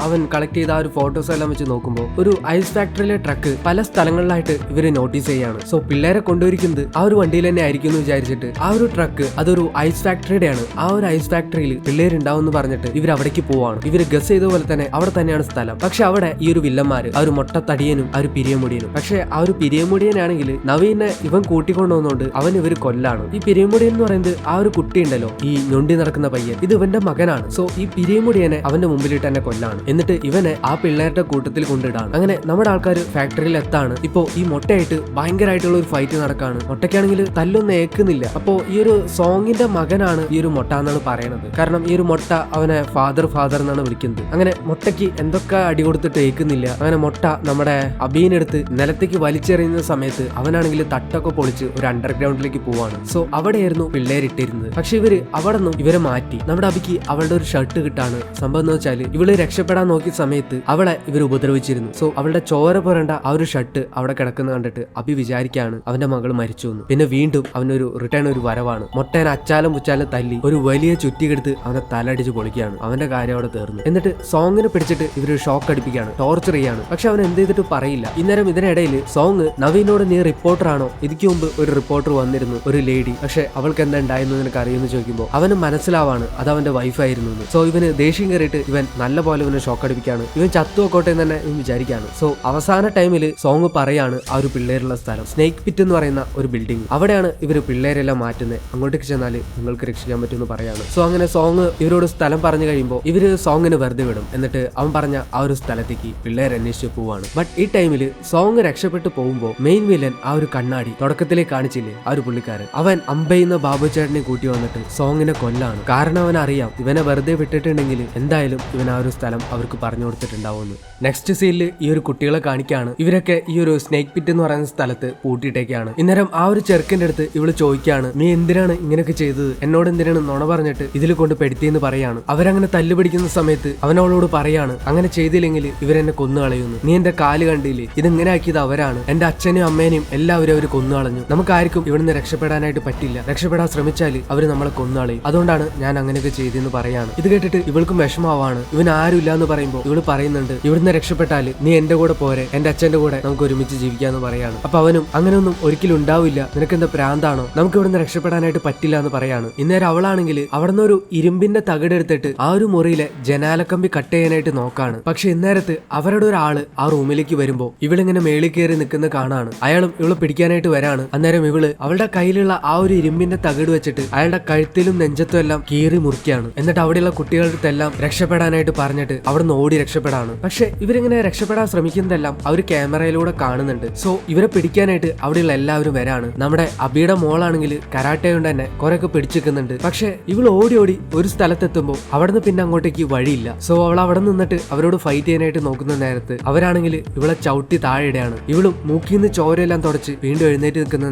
അവൻ കളക്ട് ചെയ്ത ആ ഒരു ഫോട്ടോസ് എല്ലാം വെച്ച് നോക്കുമ്പോൾ ഒരു ഐസ് ഫാക്ടറിയിലെ ട്രക്ക് പല സ്ഥലങ്ങളിലായിട്ട് ഇവര് നോട്ടീസ് ചെയ്യാണ്. സോ പിള്ളേരെ കൊണ്ടുവരിക്കുന്നത് ആ ഒരു വണ്ടിയിൽ തന്നെ ആയിരിക്കും എന്ന് വിചാരിച്ചിട്ട് ആ ഒരു ട്രക്ക് അതൊരു ഐസ് ഫാക്ടറിയുടെയാണ്. ആ ഒരു ഐസ് ഫാക്ടറിയിൽ പിള്ളേരുണ്ടാവും എന്ന് പറഞ്ഞിട്ട് ഇവർ അവിടേക്ക് പോവാണ്. ഇവര് ഗസ് ചെയ്ത പോലെ തന്നെ അവിടെ തന്നെയാണ് സ്ഥലം. പക്ഷെ അവിടെ ഈ ഒരു വില്ലന്മാര് ആ ഒരു മൊട്ടത്തടിയനും ആ ഒരു പിരിയമുടിയനും. പക്ഷെ ആ ഒരു പിരിയമുടിയനാണെങ്കിൽ നവീനെ ഇവൻ കൂട്ടിക്കൊണ്ടുവന്നുകൊണ്ട് അവൻ ഇവര് കൊല്ലാണ്. ഈ പിരിയമുടിയൻ എന്ന് പറയുന്നത് ആ ഒരു കുട്ടി ഉണ്ടല്ലോ, ഈ ഞൊണ്ടി നടക്കുന്ന പയ്യൻ, ഇത് ഇവന്റെ മകനാണ്. സോ ഈ പിരിയമുടിയനെ അവന്റെ മുമ്പിലിട്ട് തന്നെ കൊല്ലാണ്. എന്നിട്ട് ഇവനെ ആ പിള്ളേരുടെ കൂട്ടത്തിൽ കൊണ്ടിടാണ്. അങ്ങനെ നമ്മുടെ ആൾക്കാർ ഫാക്ടറിയിൽ എത്താണ്. ഇപ്പോ ഈ മൊട്ടയായിട്ട് ഭയങ്കരമായിട്ടുള്ള ഒരു ഫൈറ്റ് നടക്കാണ്. മൊട്ടയ്ക്കാണെങ്കിൽ തല്ലൊന്നും ഏക്കുന്നില്ല. അപ്പോ ഈ ഒരു സോങ്ങിന്റെ മകനാണ് ഈ ഒരു മൊട്ട എന്നാണ് പറയണത്. കാരണം ഈ ഒരു മൊട്ട അവനെ ഫാദർ എന്നാണ് വിളിക്കുന്നത്. അങ്ങനെ മൊട്ടയ്ക്ക് എന്തൊക്കെ അടി കൊടുത്തിട്ട് ഏക്കുന്നില്ല. അങ്ങനെ മൊട്ട നമ്മുടെ അബീനെടുത്ത് നിലത്തേക്ക് വലിച്ചെറിയുന്ന സമയത്ത് അവനാണെങ്കിൽ തട്ടൊക്കെ പൊളിച്ച് ഒരു അണ്ടർഗ്രൗണ്ടിലേക്ക് പോവാണ്. സോ അവിടെയായിരുന്നു പിള്ളേരിട്ടിരുന്നത്. പക്ഷെ ഇവര് അവിടെ നിന്നും ഇവരെ മാറ്റി. നമ്മുടെ അബിക്ക് അവളുടെ ഒരു ഷർട്ട് കിട്ടാണ്. സംഭവം എന്ന് വെച്ചാൽ ഇവള് രക്ഷപ്പെടാൻ നോക്കിയ സമയത്ത് അവളെ ഇവർ ഉപദ്രവിച്ചിരുന്നു. സോ അവളുടെ ചോര പുരണ്ട ആ ഒരു ഷർട്ട് അവിടെ കിടക്കുന്ന കണ്ടിട്ട് അബി വിചാരിക്കാണ് അവന്റെ മകൾ മരിച്ചു എന്ന്. പിന്നെ വീണ്ടും അവനൊരു റിട്ടേൺ ഒരു വരവാണ്. മൊട്ടേനെ അച്ചാലും പുച്ചാലും തല്ലി ഒരു വലിയ ചുറ്റിക്കെടുത്ത് അവനെ തലടിച്ച് പൊളിക്കുകയാണ്. അവന്റെ കാര്യം അവിടെ തീർന്നു. എന്നിട്ട് സോങ്ങിനെ പിടിച്ചിട്ട് ഇവര് ഷോക്ക് അടിപ്പിക്കുകയാണ്, ടോർച്ചർ ചെയ്യാണ്. പക്ഷെ അവൻ എന്ത് ചെയ്തിട്ട് പറയില്ല. ഇന്നേരം ഇതിനിടയിൽ സോങ് നവീനോട് നീ റിപ്പോർട്ടർ ആണോ, ഇതിക്ക് മുമ്പ് ഒരു റിപ്പോർട്ടർ വന്നിരുന്നു, ഒരു ലേഡി, പക്ഷെ അവൾക്ക് എന്താ ഉണ്ടായെന്ന് നിനക്ക് അറിയുമെന്ന് ചോദിക്കുമ്പോൾ അവന് മനസ്സിലാവാണ് അത് അവന്റെ വൈഫായിരുന്നു. സോ ഇവന് ദേഷ്യം കയറിയിട്ട് ഇവൻ നല്ല പോലെ ഇവനെ ഷോക്ക് അടിപ്പിക്കുകയാണ്. ഇവൻ ചത്തുവോക്കോട്ടെ എന്ന് തന്നെ ഇവൻ വിചാരിക്കുകയാണ്. സോ അവസാന ടൈമിൽ സോങ് പറയാണ് ആ ഒരു പിള്ളേരുള്ള സ്ഥലം സ്നേക്ക് പിറ്റ് എന്ന് പറയുന്ന ഒരു ബിൽഡിംഗ്, അവിടെയാണ് ഇവര് പിള്ളേരെല്ലാം മാറ്റുന്നത്. അങ്ങോട്ടേക്ക് ചെന്നാൽ നിങ്ങൾക്ക് രക്ഷിക്കാൻ പറ്റുമെന്ന് പറയാണ്. സോ അങ്ങനെ സോങ് ഇവരോട് സ്ഥലം പറഞ്ഞു കഴിയുമ്പോൾ ഇവര് സോങ്ങിന് വെറുതെ വിടും. എന്നിട്ട് അവൻ പറഞ്ഞ ആ ഒരു സ്ഥലത്തേക്ക് പിള്ളേർ അന്വേഷിച്ച് പോവാണ്. ബട്ട് ഈ ടൈമിൽ സോങ് രക്ഷപ്പെട്ടു പോകുമ്പോൾ മെയിൻ വില്ലൻ ആ ഒരു കണ്ണാടി തുടക്കത്തിലേക്ക് കാണിച്ചില്ലേ ആ ഒരു പുള്ളിക്കാരൻ, അവൻ അമ്പെയ്യുന്ന ബാബു ചേട്ടനെ കൂട്ടി വന്നിട്ട് സോങ്ങിനെ കൊല്ലാണ്. കാരണം അവൻ അറിയാം ഇവനെ വെറുതെ വിട്ടിട്ടുണ്ടെങ്കിൽ എന്തായാലും ഇവൻ ആ ഒരു സ്ഥലം അവർക്ക് പറഞ്ഞു കൊടുത്തിട്ടുണ്ടാവുമെന്ന്. നെക്സ്റ്റ് സീനിൽ ഈ ഒരു കുട്ടികളെ കാണിക്കാണ്. ഇവരൊക്കെ ഈ ഒരു സ്നേക്ക് പിറ്റ് എന്ന് പറയുന്ന സ്ഥലത്ത് പൂട്ടിയിട്ടേക്കാണ്. ഇന്നേരം ആ ഒരു ചെറുക്കന്റെ അടുത്ത് ഇവള് ചോദിക്കാണ്, നീ എന്തിനാണ് ഇങ്ങനെയൊക്കെ ചെയ്തത്, എന്നോട് എന്തിനാണ് നുണ പറഞ്ഞിട്ട് ഇതിൽ കൊണ്ട് പെടുത്തിയെന്ന് പറയാണ്. അവരങ്ങനെ തല്ലുപിടിക്കുന്ന സമയത്ത് അവനവളോട് പറയാണ്, അങ്ങനെ ചെയ്തില്ലെങ്കിൽ ഇവരെന്നെ കൊന്നു കളയുന്നു, നീ എന്റെ കാല് കണ്ടില്ലേ, ഇതെങ്ങനെ ആക്കിയത് അവരാണ്, എന്റെ അച്ഛനെയും അമ്മേനെയും എല്ലാവരും അവർ കൊന്നു കളഞ്ഞു, നമുക്കാർക്കും ഇവിടുന്ന് രക്ഷപ്പെടാനായിട്ട് പറ്റില്ല, രക്ഷപ്പെടാൻ ശ്രമിച്ചാൽ അവര് നമ്മളെ കൊന്നു കളയും, അതുകൊണ്ടാണ് ഞാൻ അങ്ങനെയൊക്കെ ചെയ്തെന്ന് പറയാണ്. ഇത് കേട്ടിട്ട് ഇവൾക്കും വിഷമാവാണ്. ഇവൻ ആരും ഇല്ല എന്ന് പറയുമ്പോൾ ഇവള് പറയുന്നുണ്ട്, ഇവിടുന്ന് രക്ഷപ്പെട്ടാൽ നീ എന്റെ കൂടെ പോരെ, എന്റെ അച്ഛന്റെ കൂടെ നമുക്ക് ഒരുമിച്ച് ജീവിക്കാന്ന് പറയാണ്. അപ്പൊ അവനും അങ്ങനെയൊന്നും ഒരിക്കലും ഉണ്ടാവില്ല, നിനക്ക് എന്താ പ്രാന്താണോ, നമുക്ക് ഇവിടുന്ന് രക്ഷപ്പെടാനായിട്ട് പറ്റില്ല എന്ന് പറയാണ്. ഇന്നേരം അവളാണെങ്കിൽ അവിടുന്ന് ഒരു ഇരുമ്പിന്റെ തകിടെടുത്തിട്ട് ആ ഒരു മുറിയിലെ ജനാലക്കമ്പി കട്ട് ചെയ്യാനായിട്ട് നോക്കാണ്. പക്ഷെ ഇന്നേരത്ത് അവരുടെ ഒരാള് ആ റൂമിലേക്ക് വരുമ്പോ ഇവളിങ്ങനെ മേളിൽ കയറി നിൽക്കുന്ന കാണാണ്. അയാളും ഇവളെ പിടിക്കാനായിട്ട് വരാണ്. അന്നേരം ഇവള് അവളുടെ കയ്യിലുള്ള ആ ഒരു ഇരുമ്പിന്റെ തകിട് വെച്ചിട്ട് അയാളുടെ കഴുത്തിലും നെഞ്ചത്തും എല്ലാം കീറി മുറിക്കാണ്. എന്നിട്ട് അവിടെയുള്ള കുട്ടികളുടെ എല്ലാം രക്ഷപ്പെടാനായിട്ട് പറഞ്ഞിട്ട് അവിടുന്ന് ഓടി രക്ഷപ്പെടാണ്. പക്ഷെ ഇവരിങ്ങനെ രക്ഷപ്പെടാൻ ശ്രമിക്കുന്നതെല്ലാം അവർ ക്യാമറയിലൂടെ കാണുന്നുണ്ട്. സോ ഇവരെ പിടിക്കാനായിട്ട് അവിടെയുള്ള എല്ലാവരും വരാണ്. നമ്മുടെ അബിയുടെ മോളാണെങ്കിൽ കരാട്ടെ കൊണ്ട് തന്നെ കുറെയൊക്കെ പിടിച്ചിരിക്കുന്നുണ്ട്. പക്ഷെ ഇവൾ ഓടി ഓടി ഒരു സ്ഥലത്തെത്തുമ്പോൾ അവിടുന്ന് പിന്നെ അങ്ങോട്ടേക്ക് വഴിയില്ല. സോ അവൾ അവിടെ നിന്നിട്ട് അവരോട് ഫൈറ്റ് ചെയ്യാനായിട്ട് നോക്കുന്ന നേരത്ത് അവരാണെങ്കിൽ ഇവളെ ചവിട്ടി താഴെയാണ്. ഇവളും മൂക്കിന്ന് ചോരയെല്ലാം തുടച്ച് വീണ്ടും എഴുന്നേറ്റ് നിൽക്കുന്ന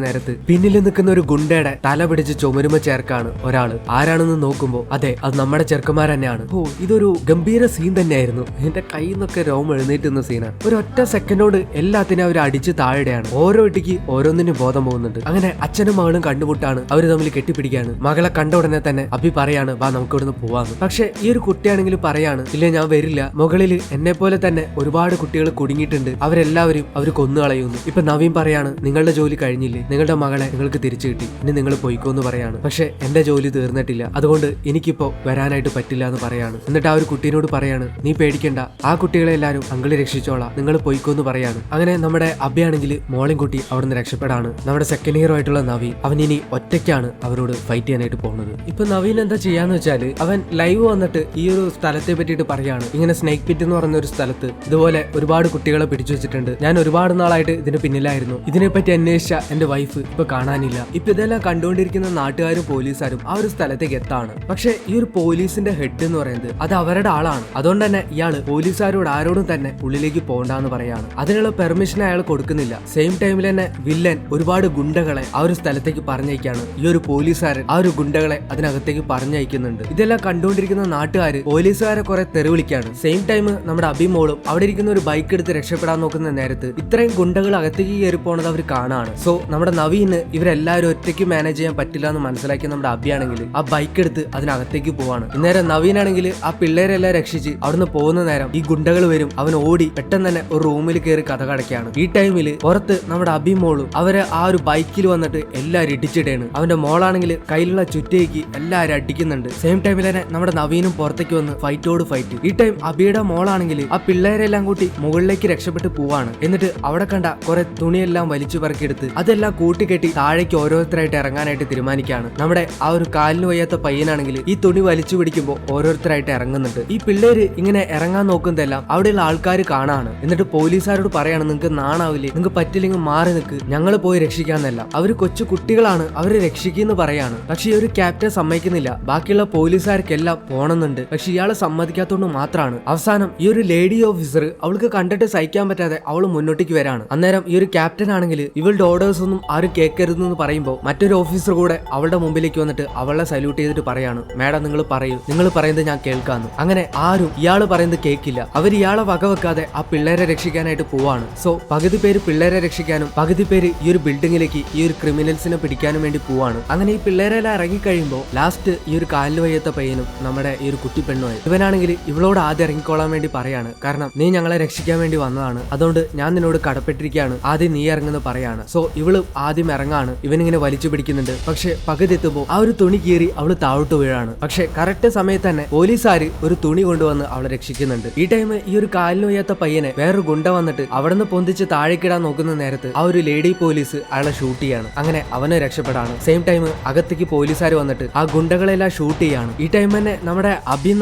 നേരത്ത് പിന്നിൽ നിൽക്കുന്ന ഒരു ഗുണ്ടയുടെ തല പിടിച്ച് ചുമരുമ ചേർക്കാണ് ഒരാള്. ആരാണെന്ന് നോക്കുമ്പോ അതെ, അത് നമ്മുടെ ചെറുക്കന്മാർ തന്നെയാണ്. ഓ, ഇതൊരു ഗംഭീര സീൻ തന്നെയായിരുന്നു. എന്റെ കയ്യിൽ നിന്നൊക്കെ രോമം എഴുന്നേറ്റുന്ന സീനാണ്. ഒരു ഒറ്റ സെക്കൻഡോട് എല്ലാത്തിനും അവർ അടിച്ച് താഴെയാണ്. ഓരോ ഇട്ടിക്ക് ഓരോന്നിനും ബോധം പോകുന്നുണ്ട്. അങ്ങനെ അച്ഛനും മകളും കണ്ടുമുട്ടാണ്. അവർ തമ്മിൽ കെട്ടിപ്പിടിക്കാണ്. മകളെ കണ്ട ഉടനെ തന്നെ അബി പറയാണ്, വാ നമുക്ക് ഇവിടുന്ന് പോവാന്ന്. പക്ഷെ ഈ ഒരു കുട്ടിയാണെങ്കിൽ പറയാണ്, ഇല്ല ഞാൻ വരില്ല, മുകളിൽ എന്നെ പോലെ തന്നെ ഒരുപാട് കുട്ടികൾ കുടുങ്ങിയിട്ടുണ്ട്, അവരെല്ലാവരും അവർ കൊന്നുകളയുന്നു. ഇപ്പൊ നവീൻ പറയാണ്, നിങ്ങളുടെ ജോലി കഴിഞ്ഞില്ലേ, നിങ്ങളുടെ മകളെ നിങ്ങൾക്ക് തിരിച്ചു കിട്ടി, ഇനി നിങ്ങൾ പോയിക്കോന്ന് പറയാണ്. പക്ഷെ എന്റെ ജോലി തീർന്നിട്ടില്ല, അതുകൊണ്ട് എനിക്കിപ്പോ വരാനായിട്ട് പറ്റില്ല എന്ന് പറയാണ്. എന്നിട്ട് ആ ഒരു കുട്ടീനോട് പറയാണ്, നീ പേടിക്കണ്ട, ആ കുട്ടികളെ എല്ലാവരും അങ്കിള് രക്ഷിച്ചോളാം, നിങ്ങൾ പോയിക്കോന്ന് പറയാണ്. അങ്ങനെ നമ്മുടെ അബിയാണെങ്കിൽ മോളെയും കുട്ടി അവിടുന്ന് രക്ഷപ്പെടാണ്. നമ്മുടെ സെക്കൻഡ് ഹീറോ ആയിട്ടുള്ള നവീൻ അവൻ ഇനി ഒറ്റയ്ക്കാണ് അവരോട് ഫൈറ്റ് ചെയ്യാനായിട്ട് പോകുന്നത്. ഇപ്പൊ നവീൻ എന്താ ചെയ്യാന്ന് വെച്ചാല് അവൻ ലൈവ് വന്നിട്ട് ഈ ഒരു സ്ഥലത്തെ പറ്റിയിട്ട് പറയാണ്, ഇങ്ങനെ സ്നേക്ക് പിറ്റ് എന്ന് പറയുന്ന ഒരു സ്ഥലത്ത് ഇതുപോലെ ഒരുപാട് കുട്ടികളെ പിടിച്ചു വെച്ചിട്ടുണ്ട്. ഞാൻ ഒരുപാട് നാളായിട്ട് ഇതിന് പിന്നിലായിരുന്നു. ഇതിനെപ്പറ്റി അന്വേഷിച്ച എന്റെ വൈഫ് ഇപ്പൊ കാണാനില്ല. ഇപ്പൊ ഇതെല്ലാം കണ്ടുകൊണ്ടിരിക്കുന്ന നാട്ടുകാരും പോലീസുകാരും ആ ഒരു സ്ഥലത്തേക്ക് എത്താണ്. പക്ഷെ ഈ ഒരു പോലീസിന്റെ ഹെഡ് എന്ന് പറയുന്നത് അത് അവരുടെ ആളാണ്. അതുകൊണ്ട് തന്നെ ഇയാള് പോലീസുകാരോട് ആരോടും തന്നെ ഉള്ളിലേക്ക് പോകണ്ടെന്ന് പറയാണ്. അതിനുള്ള പെർമിഷൻ അയാൾ കൊടുക്കുന്നില്ല. സെയിം ടൈമിൽ തന്നെ വില്ലൻ ഒരുപാട് ഗുണ്ടകളെ ആ ഒരു സ്ഥലത്തേക്ക് പറഞ്ഞയക്കാണ്. ഈ ഒരു പോലീസുകാരൻ ആ ഒരു ഗുണ്ടകളെ അതിനകത്തേക്ക് പറഞ്ഞയക്കുന്നുണ്ട്. ഇതെല്ലാം കണ്ടുകൊണ്ടിരിക്കുന്ന നാട്ടുകാര് പോലീസുകാരെ കുറെ തെറിവിളിക്കാണ്. സെയിം ടൈം നമ്മുടെ അഭിമോളും അവിടെ ഇരിക്കുന്ന ഒരു ബൈക്ക് എടുത്ത് രക്ഷപ്പെടാൻ നോക്കുന്ന നേരത്ത് ഇത്രയും ഗുണ്ടകൾ അകത്തേക്ക് കയറി പോണത് അവർ കാണാണ്. സോ നമ്മുടെ നവീന് ഇവരെല്ലാവരും ഒറ്റയ്ക്ക് മാനേജ് ചെയ്യാൻ പറ്റില്ല എന്ന് മനസ്സിലാക്കിയ നമ്മുടെ അഭിയാണെങ്കിൽ ആ ബൈക്ക് എടുത്ത് അതിനകത്തേക്ക് പോവാണ്. ഇന്നേരം നവീനാണെങ്കിൽ ആ പിള്ളേരെല്ലാം രക്ഷിച്ച് അവിടുന്ന് പോകുന്ന നേരം ഈ ഗുണ്ടകൾ വരും. അവൻ ഓടി പെട്ടെന്ന് തന്നെ ഒരു റൂമിൽ കയറി കഥ കടക്കാണ്. ഈ ടൈമിൽ പുറത്ത് നമ്മുടെ അഭിമോളും അവരെ ആ ഒരു ബൈക്കിൽ വന്നിട്ട് എല്ലാവരും ഇടിച്ചിടേണ്. അവന്റെ മോളാണെങ്കിൽ കയ്യിലുള്ള ചുറ്റേക്ക് എല്ലാവരും അടിക്കുന്നുണ്ട്. സെയിം ടൈമിൽ തന്നെ നമ്മുടെ നവീനും പുറത്തേക്ക് വന്ന് ഫൈറ്റോട് ഫൈറ്റ്. ഈ ടൈം അബിയുടെ മോളാണെങ്കിൽ ആ പിള്ളേരെല്ലാം കൂട്ടി മുകളിലേക്ക് രക്ഷപ്പെട്ട് പോവാണ്. എന്നിട്ട് അവിടെ കണ്ട കുറെ തുണിയെല്ലാം വലിച്ചു പറക്കിയെടുത്ത് അതെല്ലാം കൂട്ടിക്കെട്ടി താഴേക്ക് ഓരോരുത്തരായിട്ട് ഇറങ്ങാനായിട്ട് തീരുമാനിക്കുകയാണ്. നമ്മുടെ ആ ഒരു കാലിന് വയ്യാത്ത പയ്യനാണെങ്കിൽ ഈ തുണി വലിച്ചു പിടിക്കുമ്പോൾ ഓരോരുത്തരായിട്ട് ഇറങ്ങുന്നുണ്ട്. ഈ പിള്ളേര് ഇങ്ങനെ ഇറങ്ങാൻ നോക്കുന്നതെല്ലാം അവിടെയുള്ള ആൾക്കാർ കാണാണ്. എന്നിട്ട് പോലീസുകാരോട് പറയാണ്, നിങ്ങൾക്ക് നാണാവില്ലേ, നിങ്ങൾക്ക് പറ്റില്ലെങ്കിൽ മാറി നിൽക്ക്, ഞങ്ങൾ പോയി രക്ഷിക്കാന്നല്ല. അവര് കൊച്ചു കുട്ടികളാണ്, അവര് രക്ഷിക്കുന്നു പറയാണ്. പക്ഷെ ഈ ഒരു ക്യാപ്റ്റൻ സമ്മതിക്കുന്നില്ല. ബാക്കിയുള്ള പോലീസുകാർക്കെല്ലാം പോണമെന്നുണ്ട്. പക്ഷെ ഇയാളെ സമ്മതിക്കാത്തോണ്ട് മാത്രമാണ് അവസാനം ഈ ഒരു ലേഡി ഓഫീസർ അവൾക്ക് കണ്ടിട്ട് സഹിക്കാൻ പറ്റാതെ അവൾ മുന്നോട്ടേക്ക് വരാണ്. അന്നേരം ഈ ഒരു ക്യാപ്റ്റൻ ആണെങ്കിൽ ഇവളുടെ ഓർഡേഴ്സ് ഒന്നും ആരും കേൾക്കരുതെന്ന് പറയുമ്പോൾ മറ്റൊരു ഓഫീസർ കൂടെ അവളുടെ മുമ്പിലേക്ക് വന്നിട്ട് അവളെ സല്യൂട്ട് ചെയ്തിട്ട് പറയാണ്, മാഡം നിങ്ങൾ പറയൂ, നിങ്ങൾ പറയുന്നത് ഞാൻ കേൾക്കാന്ന്. അങ്ങനെ ആരും ഇയാള് പറയുന്നത് കേൾക്കില്ല. അവർ ഇയാളെ വകവെക്കാതെ ആ പിള്ളേരെ രക്ഷിക്കാനായിട്ട് പോവാണ്. സോ പകുതി പേര് പിള്ളേരെ രക്ഷിക്കാനും പകുതി പേര് ഈ ഒരു ബിൽഡിങ്ങിലേക്ക് ഈ ഒരു ക്രിമിനൽസിനെ പിടിക്കാനും വേണ്ടി പോവാണ്. അങ്ങനെ ഈ പിള്ളേരെല്ലാം ഇറങ്ങിക്കഴിയുമ്പോൾ ലാസ്റ്റ് ഈ ഒരു കാലിന് വയ്യാത്ത പയ്യനും നമ്മുടെ ഈ ഒരു കുട്ടി പെണ്ണുമായി ഇവനാണെങ്കിൽ ഇവളോട് ആദ്യം ഇറങ്ങിക്കോളാൻ വേണ്ടി പറയാണ്. കാരണം നീ ഞങ്ങളെ രക്ഷിക്കാൻ വേണ്ടി വന്നതാണ്, അതുകൊണ്ട് ഞാൻ നിന്നോട് കടപ്പെട്ടിരിക്കുകയാണ്, ആദ്യം നീ ഇറങ്ങുന്ന പറയാണ്. സോ ഇവള് ആദ്യം ഇറങ്ങാണ്. ഇവനിങ്ങനെ വലിച്ചു പിടിക്കുന്നുണ്ട്. പക്ഷെ പകുതി എത്തുമ്പോൾ ആ ഒരു തുണി കീറി അവള് താഴോട്ട് വീഴാണ്. പക്ഷെ കറക്റ്റ് സമയത്ത് തന്നെ പോലീസുകാര് ഒരു തുണി കൊണ്ടുവന്ന് അവളെ രക്ഷിക്കുന്നുണ്ട്. ഈ ടൈം ഈ ഒരു കാലിന് വയ്യാത്ത പയ്യനെ വേറൊരു ഗുണ്ട വന്നിട്ട് അവിടെ നിന്ന് പൊന്തിച്ച് താഴേക്കിടാൻ നോക്കുന്ന നേരത്ത് ആ ഒരു ലേഡി പോലീസ് അയാളെ ഷൂട്ട് ചെയ്യാണ്. അങ്ങനെ അവനെ രക്ഷപ്പെടാണ്. സെയിം ടൈം അകത്തേക്ക് പോലീസുകാർ വന്നിട്ട് ആ ഗുണ്ടകളെല്ലാം ഷൂട്ട് ചെയ്യാണ്. ഈ ടൈം തന്നെ നമ്മുടെ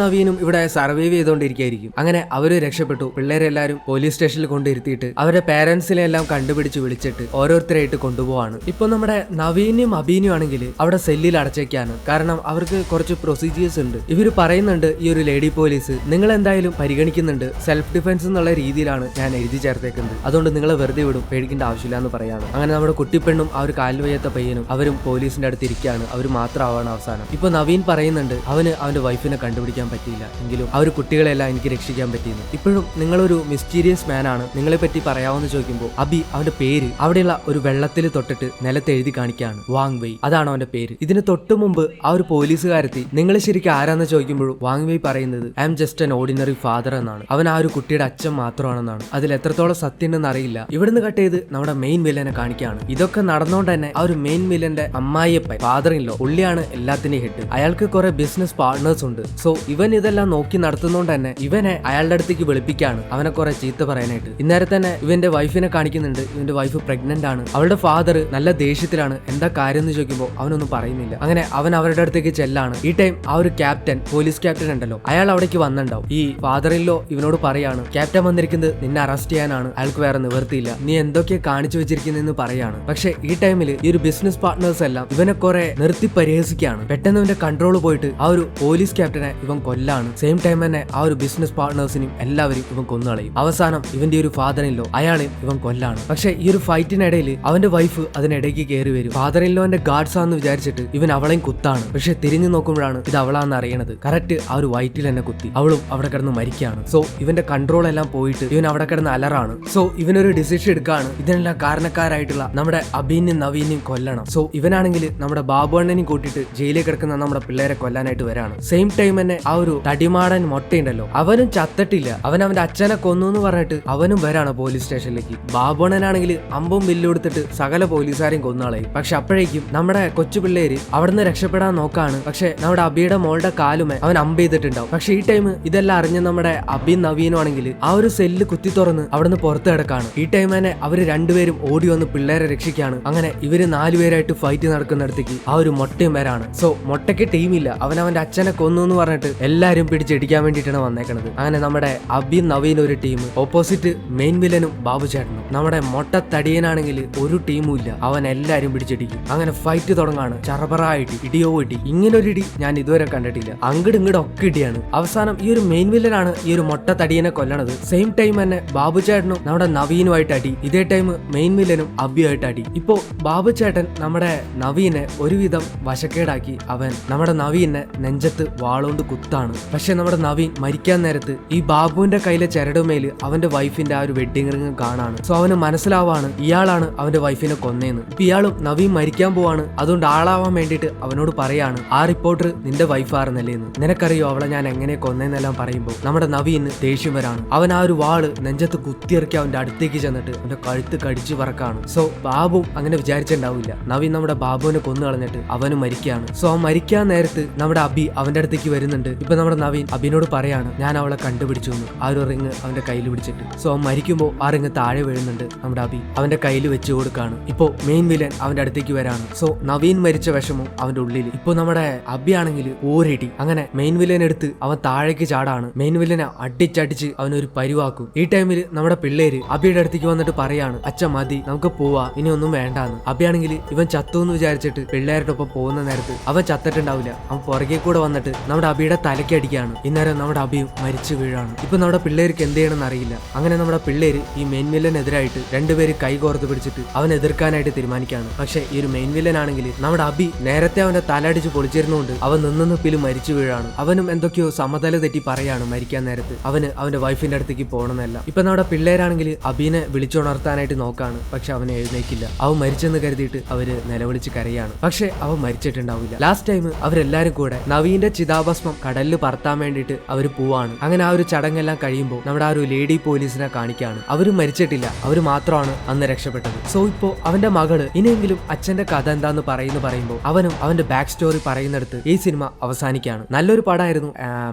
നവീനും ഇവിടെ സർവൈവ് ചെയ്തുകൊണ്ടിരിക്കുകയായിരിക്കും. അങ്ങനെ അവര് രക്ഷപ്പെട്ടു. പിള്ളേരെല്ലാരും പോലീസ് സ്റ്റേഷനിൽ കൊണ്ടിരുത്തിയിട്ട് അവരുടെ പേരൻസിനെ എല്ലാം കണ്ടുപിടിച്ച് വിളിച്ചിട്ട് ഓരോരുത്തരായിട്ട് കൊണ്ടുപോവാണ്. ഇപ്പൊ നമ്മുടെ നവീനും അബീനും ആണെങ്കിൽ അവിടെ സെല്ലിൽ അടച്ചേക്കാണ്. കാരണം അവർക്ക് കുറച്ച് പ്രൊസീജിയേഴ്സ് ഉണ്ട്. ഇവര് പറയുന്നുണ്ട് ഈ ഒരു ലേഡി പോലീസ് നിങ്ങൾ എന്തായാലും പരിഗണിക്കുന്നുണ്ട്, സെൽഫ് ഡിഫൻസ് എന്നുള്ള രീതിയിലാണ് ഞാൻ എഴുതി ചേർത്തേക്കുന്നത്, അതുകൊണ്ട് നിങ്ങളെ വെറുതെ വിടും, പേടിക്കേണ്ട ആവശ്യമില്ല എന്ന് പറയാണ്. അങ്ങനെ നമ്മുടെ കുട്ടിപ്പെണ്ണും ആ ഒരു കാലിൽ വയ്യാത്ത പയ്യനും അവരും പോലീസിന്റെ അടുത്ത് ഇരിക്കുകയാണ്. അവർ മാത്രമാണ് അവസാനം. ഇപ്പൊ നവീൻ പറയുന്നുണ്ട് അവന് അവന്റെ വൈഫിനെ കണ്ടുപിടിക്കാൻ പറ്റിയില്ല, എങ്കിലും ആ ഒരു കുട്ടികളെല്ലാം എനിക്ക് രക്ഷിക്കാൻ പറ്റിയിരുന്നു. ഇപ്പോഴും നിങ്ങളൊരു മിസ്റ്റീരിയസ് മാൻ ആണ്, നിങ്ങളെ പറ്റി പറയാമെന്ന് ചോദിക്കുമ്പോൾ അബി അവന്റെ പേര് അവിടെയുള്ള ഒരു വെള്ളത്തിൽ തൊട്ടിട്ട് നിലത്ത് എഴുതി കാണിക്കുകയാണ്. വാങ് വെയ്, അതാണ് അവന്റെ പേര്. ഇതിന് തൊട്ടു മുമ്പ് ആ ഒരു പോലീസുകാരെത്തി നിങ്ങൾ ശരിക്കും ആരാന്ന് ചോദിക്കുമ്പോഴും വാങ് വെയ് പറയുന്നത് I am just an ordinary father എന്നാണ്. അവൻ ആ ഒരു കുട്ടിയുടെ അച്ഛൻ മാത്രമാണെന്നാണ്. അതിൽ എത്രത്തോളം സത്യം ഉണ്ടെന്ന് അറിയില്ല. ഇവിടുന്ന് കട്ട് ചെയ്ത് നമ്മുടെ മെയിൻ വില്ലനെ കാണിക്കുകയാണ്. ഇതൊക്കെ നടന്നുകൊണ്ട് തന്നെ ആ ഒരു മെയിൻ വില്ലന്റെ അമ്മായിയപ്പൻ ഫാദർ ഇൻ ലോ പുള്ളിയാണ് എല്ലാത്തിനെയും ഹെഡ്. അയാൾക്ക് കുറെ ബിസിനസ് പാർട്ട്നേഴ്സ് ഉണ്ട്. സോ ഇവൻ ഇതെല്ലാം നോക്കി നടത്തുന്നോണ്ട് തന്നെ ഇവനെ അയാളുടെ അടുത്തേക്ക് വിളിപ്പിക്കാണ് അവനെ കുറെ ചീത്ത പറയാനായിട്ട്. ഇന്നേരം തന്നെ ഇവന്റെ വൈഫിനെ കാണിക്കുന്നുണ്ട്. ഇവന്റെ വൈഫ് പ്രഗ്നന്റ് ആണ്. അവളുടെ ഫാദർ നല്ല ദേഷ്യത്തിലാണ്. എന്താ കാര്യം എന്ന് ചോദിക്കുമ്പോൾ അവനൊന്നും പറയുന്നില്ല. അങ്ങനെ അവൻ അവരുടെ അടുത്തേക്ക് ചെല്ലാണ്. ഈ ടൈം ആ ഒരു ക്യാപ്റ്റൻ, പോലീസ് ക്യാപ്റ്റൻ ഉണ്ടല്ലോ, അയാൾ അവിടേക്ക് വന്നിട്ടുണ്ടാവും. ഈ ഫാദർ ഇൻ ലോ ഇവനോട് പറയാണ്, ക്യാപ്റ്റൻ വന്നിരിക്കുന്നത് നിന്നെ അറസ്റ്റ് ചെയ്യാനാണ്, അയാൾക്ക് വേറെ നിവർത്തിയില്ല, നീ എന്തൊക്കെ കാണിച്ചു വെച്ചിരിക്കുന്നെന്ന് പറയാണ്. പക്ഷെ ഈ ടൈമിൽ ഈ ഒരു ബിസിനസ് പാർട്ട്നേഴ്സ് എല്ലാം ഇവനെ കുറെ നിർത്തി പരിഹസിക്കുകയാണ്. പെട്ടെന്ന് ഇവന്റെ കൺട്രോൾ പോയിട്ട് ആ ഒരു പോലീസ് ക്യാപ്റ്റനെ ഇവൻ കൊല്ലാണ്. സെയിം ടൈം തന്നെ ആ ഒരു ബിസിനസ് പാർട്ട്നേഴ്സിനും എല്ലാവരും ഇവൻ കൊന്നുകളയും. അവസാനം ഇവന്റെ ഒരു ഫാദർ ഇൻ ലോ അയാളെയും ഇവൻ കൊല്ലാണ്. പക്ഷെ ഈ ഒരു ഫൈറ്റിനിടയിൽ അവന്റെ വൈഫ് അതിനിടയ്ക്ക് കയറി വരും. ഫാദർ ഇൻ ലോന്റെ ഗാർഡ്സ് ആണെന്ന് വിചാരിച്ചിട്ട് ഇവൻ അവളെയും കുത്താണ്. പക്ഷെ തിരിഞ്ഞു നോക്കുമ്പോഴാണ് ഇത് അവളാന്ന് അറിയണത്. കറക്റ്റ് ആ ഒരു വയറ്റിൽ തന്നെ കുത്തി. അവളും അവിടെ കിടന്ന് മരിക്കുകയാണ്. സോ ഇവന്റെ കൺട്രോൾ എല്ലാം പോയിട്ട് ഇവൻ അവിടെ കിടന്ന് അലറാണ്. സോ ഇവനൊരു ഡിസിഷൻ എടുക്കുകയാണ്, ഇതിനെല്ലാം കാരണക്കാരായിട്ടുള്ള നമ്മുടെ അബീനെയും നവീനെയും കൊല്ലണം. സോ ഇവനാണെങ്കിൽ നമ്മുടെ ബാബു അണ്ണനെയും കൂട്ടിയിട്ട് ജയിലിൽ കിടക്കുന്ന നമ്മുടെ പിള്ളേരെ കൊല്ലാനായിട്ട് വരാണ്. സെയിം ടൈം തന്നെ ആ ഒരു തടിമാടൻ മൊട്ടയുണ്ടല്ലോ, അവനും ചത്തിട്ടില്ല, അവന്റെ അച്ഛനെ കൊന്നു എന്ന് പറഞ്ഞിട്ട് അവനും വരാണ് പോലീസ് സ്റ്റേഷനിലേക്ക്. ബാബു അണ്ണനാണെങ്കിൽ അമ്പും ബില്ലും എടുത്തിട്ട് സകല പോലീസുകാരെയും കൊന്നുകളയും. പക്ഷെ അപ്പോഴേക്കും നമ്മുടെ കൊച്ചു പിള്ളേര് അവിടുന്ന് രക്ഷപ്പെടാൻ നോക്കാണ്. പക്ഷെ നമ്മുടെ അബിയുടെ മോളുടെ കാലുമേ അവൻ അമ്പ് ചെയ്തിട്ടുണ്ടാവും. പക്ഷെ ഈ ടൈം ഇതെല്ലാം അറിഞ്ഞ നമ്മുടെ അബി നവീനും ആണെങ്കിൽ ആ ഒരു സെല്ല് കുത്തി തുറന്ന് അവിടുന്ന് പുറത്ത് കിടക്കാണ്. ഈ ടൈം തന്നെ അവര് രണ്ടുപേരും ഓടി വന്ന് പിള്ളേരെ രക്ഷിക്കാണ്. അങ്ങനെ ഇവര് 4 പേരായിട്ട് ഫൈറ്റ് നടക്കുന്നിടത്തേക്ക് ആ ഒരു മൊട്ടയും വരാണ്. സോ മൊട്ടയ്ക്ക് ടീമില്ല, അവന്റെ അച്ഛനെ കൊന്നു എന്ന് പറഞ്ഞിട്ട് എല്ലാരും പിടിച്ചിടിക്കാൻ വേണ്ടിയിട്ടാണ് വന്നേക്കണത്. അങ്ങനെ നമ്മുടെ അബി നവീനും ഒരു ടീം, ഓപ്പോസിറ്റ് മെയിൻ വില്ലനും ബാബു ചേട്ടനും. നമ്മുടെ മൊട്ട തടിയനാണെങ്കിൽ ഒരു ടീമും ഇല്ല, അവൻ എല്ലാരും പിടിച്ചിടിക്കും. അങ്ങനെ ഫൈറ്റ് തുടങ്ങാണ്. ചറപറായിട്ട് ഇടിയോ ഇടി, ഇങ്ങനൊരു ഇടി ഞാൻ ഇതുവരെ കണ്ടിട്ടില്ല. അങ്ങോട്ട് ഇങ്ങോട്ട് ഒക്കെ ഇടിയാണ്. അവസാനം ഈ ഒരു മെയിൻ വില്ലനാണ് ഈ ഒരു മൊട്ട തടിയനെ കൊല്ലണത്. സെയിം ടൈം തന്നെ ബാബു ചേട്ടനും നമ്മുടെ നവീനുമായിട്ട് അടി. ഇതേ ടൈം മെയിൻ വില്ലനും അബിയുമായിട്ട് അടി. ഇപ്പോ ബാബു ചേട്ടൻ നമ്മുടെ നവീനെ ഒരുവിധം വശക്കേടാക്കി അവൻ നമ്മുടെ നവീനെ നെഞ്ചത്ത് വാളുകൊണ്ട് കുത്താണ്. പക്ഷെ നമ്മുടെ നവീൻ മരിക്കാൻ നേരത്ത് ഈ ബാബുവിന്റെ കയ്യിലെ ചരടുമേല് അവന്റെ വൈഫിന്റെ ആ ഒരു വെഡിങ് റിംഗ് കാണാണ്. സോ അവന് മനസ്സിലാവാണ് ഇയാളാണ് അവന്റെ വൈഫിനെ കൊന്നേന്ന്. ഇപ്പൊ ഇയാളും നവീൻ മരിക്കാൻ പോവാണ്. അതുകൊണ്ട് ആളാവാൻ വേണ്ടിയിട്ട് അവനോട് പറയാണ്, ആ റിപ്പോർട്ടർ നിന്റെ വൈഫായിരുന്നല്ലേന്ന്, നിനക്കറിയോ അവളെ ഞാൻ എങ്ങനെ കൊന്നേന്നെല്ലാം പറയുമ്പോൾ നമ്മുടെ നവീന് ദേഷ്യം വരാണ്. അവൻ ആ ഒരു വാള് നെഞ്ചത്ത് കുത്തിയിറക്കി അവന്റെ അടുത്തേക്ക് ചെന്നിട്ട് അവന്റെ കഴുത്ത് കടിച്ചു പറക്കാണ്. സോ ബാബു അങ്ങനെ വിചാരിച്ചിട്ടുണ്ടാവില്ല, നവീൻ നമ്മുടെ ബാബുവിനെ കൊന്നു കളഞ്ഞിട്ട് അവന് മരിക്കുകയാണ്. സോ അവൻ മരിക്കാൻ നേരത്ത് നമ്മുടെ അബി അവന്റെ അടുത്തേക്ക് വരുന്നുണ്ട്. ഇപ്പൊ നമ്മുടെ നവീൻ അബിനോട് പറയാണ്, ഞാൻ അവളെ കണ്ടുപിടിച്ചു എന്ന്, ആ ഒരു റിങ് അവന്റെ കയ്യിൽ പിടിച്ചിട്ട്. സോ അവൻ മരിക്കുമ്പോൾ ആ റിങ് താഴെ വീഴുന്നുണ്ട്. നമ്മുടെ അബി അവന്റെ കയ്യിൽ വെച്ചു കൊടുക്കാണ്. ഇപ്പോ മെയിൻ വില്ലൻ അവന്റെ അടുത്തേക്ക് വരാണ്. സോ നവീൻ മരിച്ച വിഷമം അവന്റെ ഉള്ളിൽ. ഇപ്പൊ നമ്മുടെ അബി ആണെങ്കിൽ ഓരിടി. അങ്ങനെ മെയിൻ വില്ലൻ എടുത്ത് അവൻ താഴേക്ക് ചാടാണ്. മെയിൻ വില്ലനെ അടിച്ചടിച്ച് അവനൊരു പരിവാക്കും. ഈ ടൈമിൽ നമ്മുടെ പിള്ളേര് അബിയുടെ അടുത്തേക്ക് വന്നിട്ട് പറയാണ്, അച്ഛൻ മതി, നമുക്ക് പോവാ, ഇനി ഒന്നും വേണ്ടാന്ന്. അബിയാണെങ്കിൽ ഇവൻ ചത്തു എന്ന് വിചാരിച്ചിട്ട് പിള്ളേരുടെ ഒപ്പം പോകുന്ന നേരത്ത് അവൻ ചത്തിട്ടുണ്ടാവില്ല. അവൻ പുറകെ കൂടെ വന്നിട്ട് നമ്മുടെ അബിയുടെ തലയ്ക്ക് അടിക്കുകയാണ്. ഇന്നേരം നമ്മുടെ അബിയും മരിച്ചു വീഴാണ്. ഇപ്പൊ നമ്മുടെ പിള്ളേർക്ക് എന്ത് ചെയ്യണമെന്ന് അറിയില്ല. അങ്ങനെ നമ്മുടെ പിള്ളേര് ഈ മെയിൻ വില്ലനെതിരായിട്ട് രണ്ടുപേര് കൈ കോർത്ത് പിടിച്ചിട്ട് അവൻ എതിർക്കാനായിട്ട് തീരുമാനിക്കുകയാണ്. പക്ഷെ ഈ ഒരു മെയിൻ വില്ലൻ ആണെങ്കിൽ നമ്മുടെ അബി നേരത്തെ അവന്റെ തല അടിച്ച് പൊളിച്ചിരുന്നുകൊണ്ട് അവൻ നിന്നിപ്പിൽ മരിച്ചു വീഴാണ്. അവനും എന്തൊക്കെയോ സമതല തെറ്റി പറയാണ് മരിക്കാൻ നേരത്ത് അവന് അവന്റെ വൈഫിന്റെ അടുത്തേക്ക് പോകണമെന്നല്ല. ഇപ്പൊ നമ്മുടെ പിള്ളേരാണെങ്കിൽ അബീനെ വിളിച്ചുണർത്താനായിട്ട് നോക്കാണ്. പക്ഷെ അവനെ എഴുന്നേക്കില്ല. അവൻ മരിച്ചെന്ന് കരുതിയിട്ട് അവര് നിലവിളിച്ച് കരയാണ്. പക്ഷെ അവൻ മരിച്ചിട്ടുണ്ടാവില്ല. ലാസ്റ്റ് ടൈം അവരെല്ലാരും കൂടെ നവീന്റെ ചിതാഭസ്മം കടലിൽ പറത്താൻ വേണ്ടിയിട്ട് അവര് പോവാണ്. അങ്ങനെ ആ ഒരു ചടങ്ങെല്ലാം കഴിയുമ്പോൾ നമ്മുടെ ആ ഒരു ലേഡി പോലീസിനെ കാണിക്കാണ്. അവരും മരിച്ചിട്ടില്ല, അവര് മാത്രമാണ് അന്ന് രക്ഷപ്പെട്ടത്. സോ ഇപ്പോ അവന്റെ മകള് ഇനിയെങ്കിലും അച്ഛന്റെ കഥ എന്താന്ന് പറയുമ്പോൾ അവനും അവന്റെ ബാക്ക് സ്റ്റോറി പറയുന്നിടത്ത് ഈ സിനിമ അവസാനിക്കുകയാണ്. നല്ലൊരു പടമായിരുന്നു.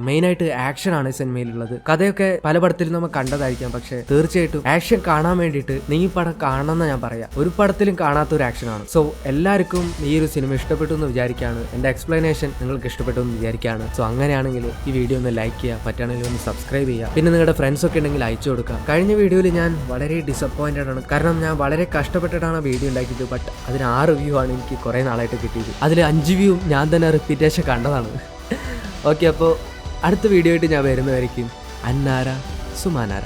മെയിൻ ആയിട്ട് ആക്ഷൻ ആണ് സിനിമയിലുള്ളത്. കഥയൊക്കെ പല പടത്തിലും നമ്മൾ കണ്ടതായിരിക്കാം. പക്ഷെ തീർച്ചയായിട്ടും ആക്ഷൻ കാണാൻ വേണ്ടിയിട്ട് നീ ഈ പടം കാണണമെന്ന് ഞാൻ പറയാം. ഒരു പടത്തിലും കാണാത്ത ഒരു ആക്ഷനാണ്. സോ എല്ലാവർക്കും ഈ ഒരു സിനിമ ഇഷ്ടപ്പെട്ടു എന്ന് വിചാരിക്കുകയാണ്. എന്റെ എക്സ്പ്ലനേഷൻ നിങ്ങൾക്ക് ഇഷ്ടപ്പെട്ടു എന്ന് വിചാരിക്കുകയാണ്. സോ അങ്ങനെയാണെങ്കിൽ ഈ വീഡിയോ ഒന്ന് ലൈക്ക് ചെയ്യുക, പറ്റുകയാണെങ്കിൽ ഒന്ന് സബ്സ്ക്രൈബ് ചെയ്യുക. പിന്നെ നിങ്ങളുടെ ഫ്രണ്ട്സ് ഒക്കെ ഉണ്ടെങ്കിൽ അയച്ചു കൊടുക്കുക. കഴിഞ്ഞ വീഡിയോയിൽ ഞാൻ വളരെ ഡിസപ്പോയിന്റഡ് ആണ്. കാരണം ഞാൻ വളരെ കഷ്ടപ്പെട്ടിട്ടാണ് വീഡിയോ ഉണ്ടാക്കിയത്. ബട്ട് അതിന് 6 വ്യൂ ആണ് എനിക്ക് കുറേ നാളായിട്ട് കിട്ടിയത്. അതിൽ 5 വ്യൂ ഞാൻ തന്നെ റിപ്പീറ്റേഷൻ കണ്ടതാണ്. ഓക്കെ, അപ്പോൾ അടുത്ത വീഡിയോ ആയിട്ട് ഞാൻ വരുന്നതായിരിക്കും. അന്നാര സുമാനാര.